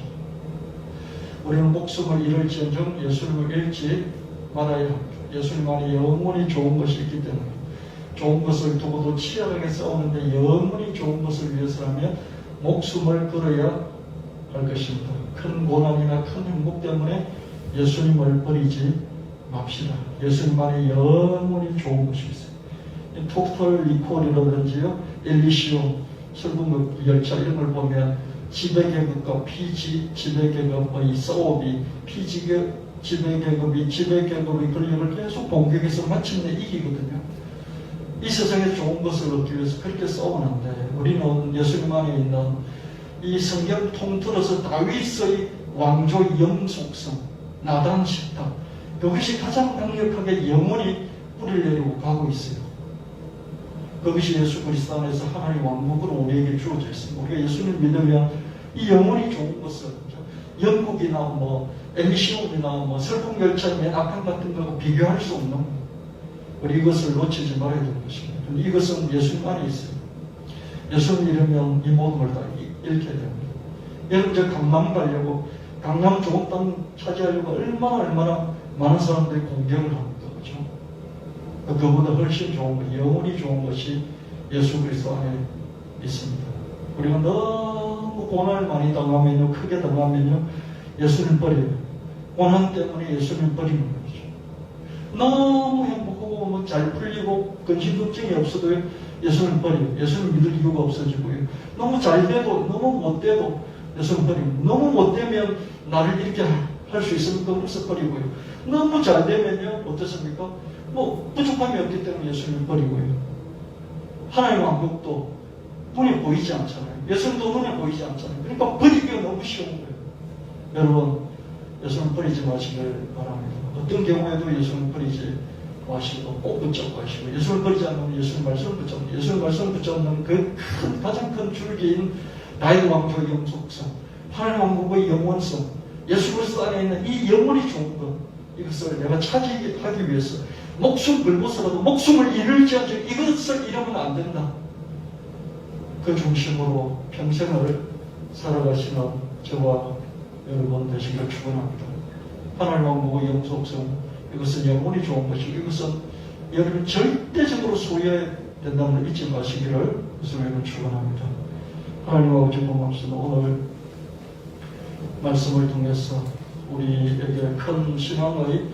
우리는 목숨을 잃을지언정 예수님을 잃지 말아야 합니다. 예수님 안에 영원히 좋은 것이 있기 때문에 좋은 것을 두고도 치열하게 싸우는데 영원히 좋은 것을 위해서라면 목숨을 걸어야 할 것입니다. 큰 고난이나 큰 행복 때문에 예수님을 버리지 맙시다. 예수님 안에 영원히 좋은 것이 있어요. 토탈 리콜이라든지요, 엘리시움, 설국열차 이런 걸 보면 지배계급과 피지배계급의 싸움이 지배계급의 권력을 계속 공격해서 마침내 이기거든요. 이 세상에 좋은 것을 얻기 위해서 그렇게 싸우는데 우리는 예수님 안에 있는 이 성경 통틀어서 다윗의 왕조의 영속성, 나단 식탁, 그것이 가장 강력하게 영원히 뿌리를 내리고 가고 있어요. 그것이 예수 그리스도 안에서 하나님 왕국으로 우리에게 주어져 있습니다. 우리가 예수를 믿으면 이 영원히 좋은 것을 영국이나 엘리시움이나 설국열차의 맨 앞판 같은 거하고 비교할 수 없는 우리 이것을 놓치지 말아야 되는 것입니다. 이것은 예수님 안에 있어요. 예수를 잃으면 이 모든 걸 다 잃게 됩니다. 여러분, 저 강남 가려고, 강남 좋은 땅 차지하려고 얼마나 많은 사람들이 공경을 합니까? 그렇죠? 그보다 훨씬 좋은 것, 영원히 좋은 것이 예수 그리스도 안에 있습니다. 우리가 너무 고난을 많이 당하면요, 크게 당하면요, 예수를 버려요. 고난 때문에 예수를 버리는 거죠. 너무 행복하고 잘 풀리고 근심 걱정이 없어도 예수를 버려요. 예수를 믿을 이유가 없어지고요. 너무 잘 돼도 너무 못 돼도 예수를 버리고, 너무 못 되면 나를 이렇게 할 수 있으니까 그래서 버리고요. 너무 잘 되면요, 어떻습니까? 부족함이 없기 때문에 예수를 버리고요. 하나님 왕국도 눈에 보이지 않잖아요. 예수님도 눈에 보이지 않잖아요. 그러니까 버리기가 너무 쉬운 거예요. 여러분, 예수를 버리지 마시길 바랍니다. 어떤 경우에도 예수를 버리지 마시고 꼭 붙잡고 하시고, 예수를 버리지 않으면 예수의 말씀을 붙잡는, 예수의 말씀을 붙잡는 그 가장 큰 줄기인 다윗 왕조의 영속성, 하나님 왕국의 영원성, 예수 그리스도 안에 있는 이 영원히 좋은 것, 이것을 내가 차지하기 위해서 목숨 걸고서라도 목숨을 잃을지 않죠. 이것을 잃으면 안 된다. 그 중심으로 평생을 살아가시는 저와 여러분 되시길 축원합니다. 하나님 왕국의 영속성, 이것은 영원히 좋은 것이고, 이것은 여러분 절대적으로 소유해야 된다는 걸 잊지 마시기를 주님을 축원합니다. 하나님 아버지 고맙습니다. 오늘 말씀을 통해서 우리에게 큰 신앙의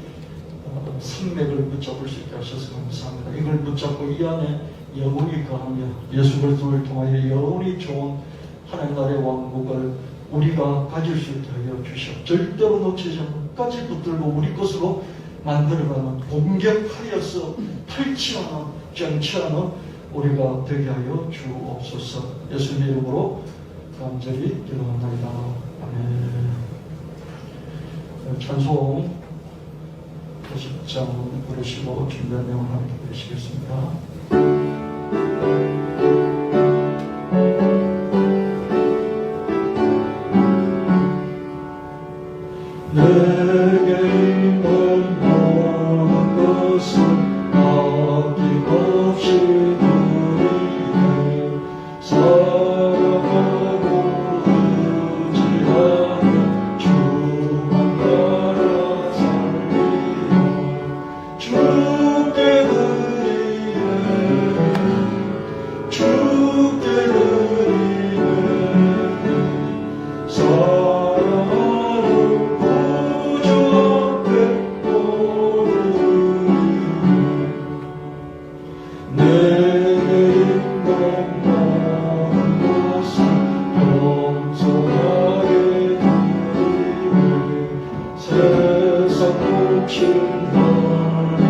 산맥을 붙잡을 수 있게 하셔서 감사합니다. 이걸 붙잡고 이 안에 영원히 거하며 예수 그리스도를 통하여 영원히 좋은 하나님 나라의 왕국을 우리가 가질 수 있게 하여 주시옵. 절대로 놓치지 않고 끝까지 붙들고 우리 것으로 만들어가는, 공격하여서 탈취하는, 정치하는 우리가 되게 하여 주옵소서. 예수님의 이름으로 간절히 기도합니다. 아멘. 찬송 50장 부르시고 준비한 내용 함께 드리시겠습니다. 내게 있는 모든 것을 아낌없이 드리네. 사랑하고 의지하는 주만 따라 살리라. 주께 드리네. 주께 드리네. 사랑하는 구주 앞에 오르네. 내게 있는 모든 것을 겸손하게 드리네. 세상 몫을 널리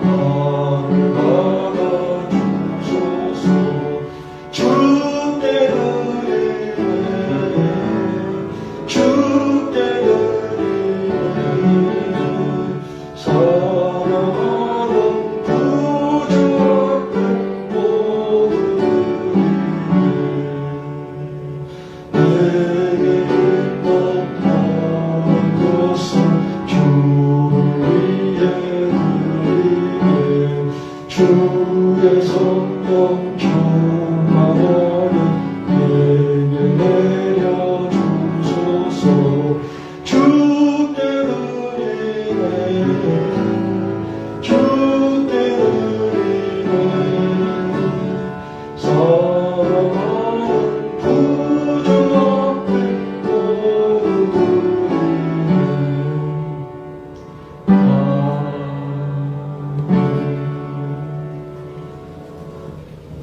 하늘 받아 주소서. 주께 드리네. 주께 드리네. 사랑하는 구주 앞에 오르네. 내게 있는 모든 것을 주를 위해 드리네. 주의 성령 충만하게 내게 내려주소서. 주께 드리네. 주께 드리네. 사랑하는 구주 앞에 오르네.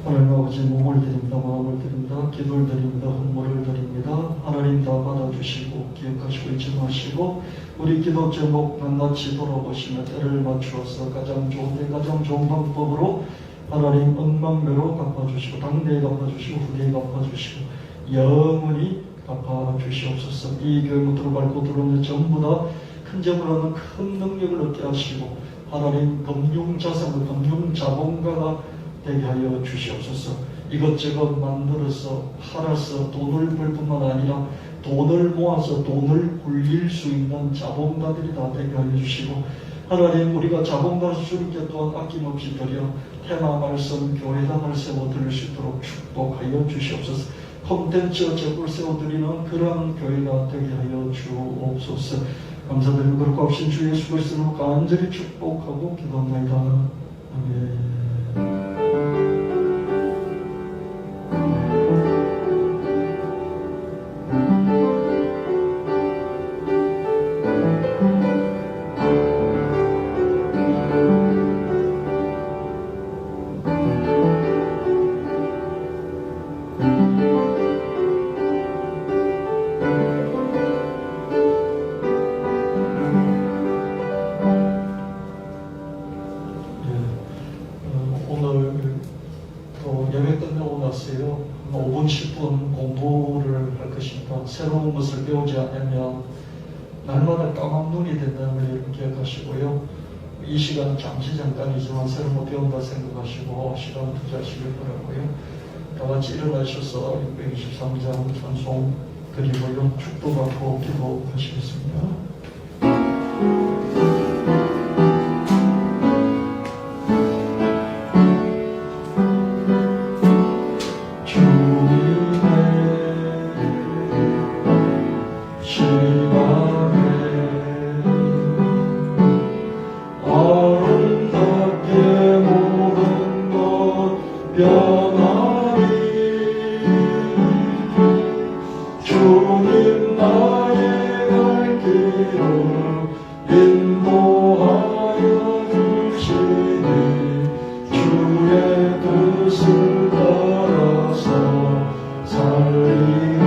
하나님 아버지, 몸을 드립니다. 마음을 드립니다. 기도를 드립니다. 헌물을 드립니다. 하나님 다 받아주시고 기억하시고 잊지 마시고 우리 기도 제목 낱낱이 돌아보시며 때를 맞추어서 가장 좋은 가장 좋은 방법으로 하나님 억만매로 갚아주시고 당대에 갚아주시고 후대에 갚아주시고 영원히 갚아주시옵소서. 이 교회 문들을 밟고 들어오는 전부 다 큰 점을 하는 큰 능력을 얻게 하시고 하나님 금융자산과 금융자본가가 되게 하여 주시옵소서. 이것저것 만들어서 팔아서 돈을 벌 뿐만 아니라 돈을 모아서 돈을 굴릴 수 있는 자본가들이 다 되게 하여 주시고 하나님 우리가 자본가를 주님께 또한 아낌없이 드려 테마 말씀 교회당을 세워 드릴 수 있도록 축복하여 주시옵소서. 콘텐츠 제국을 세워드리는 그러한 교회가 되게 하여 주옵소서. 감사드리고 그렇고 없인 주 예수 그리스도로 간절히 축복하고 기도합니다. 아멘. 예배 끝나고 나서요 5분 10분 공부를 할 것입니다. 새로운 것을 배우지 않으면 날마다 까만 눈이 된다는 걸 여러분 기억하시고요. 이 시간 잠시 잠깐이지만 새로운 거 배운다 생각하시고 시간 투자하시길 바라고요. 다 같이 일어나셔서 623장 찬송 드리고요. 축복받고 기도하시겠습니다. 주님 나의 갈 길을 인도하여 주시니 주의 뜻을 따라서 살리라.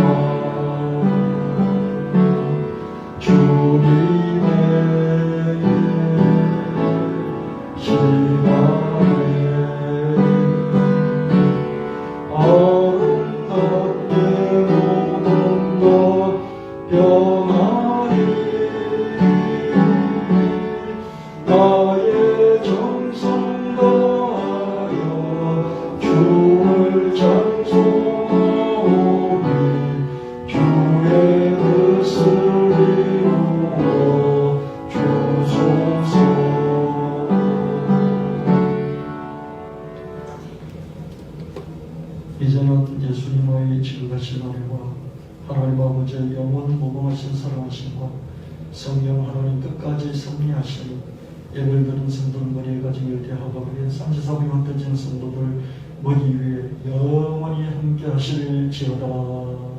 아버지의 영원 무궁하신 사랑하심과 성령 하나님 끝까지 섭리하시니 예를 드는 성도들 머리에 가진 일대하고 그의 삼시사부에 맡겨진 성도들 머리 위에 영원히 함께 하실지어다.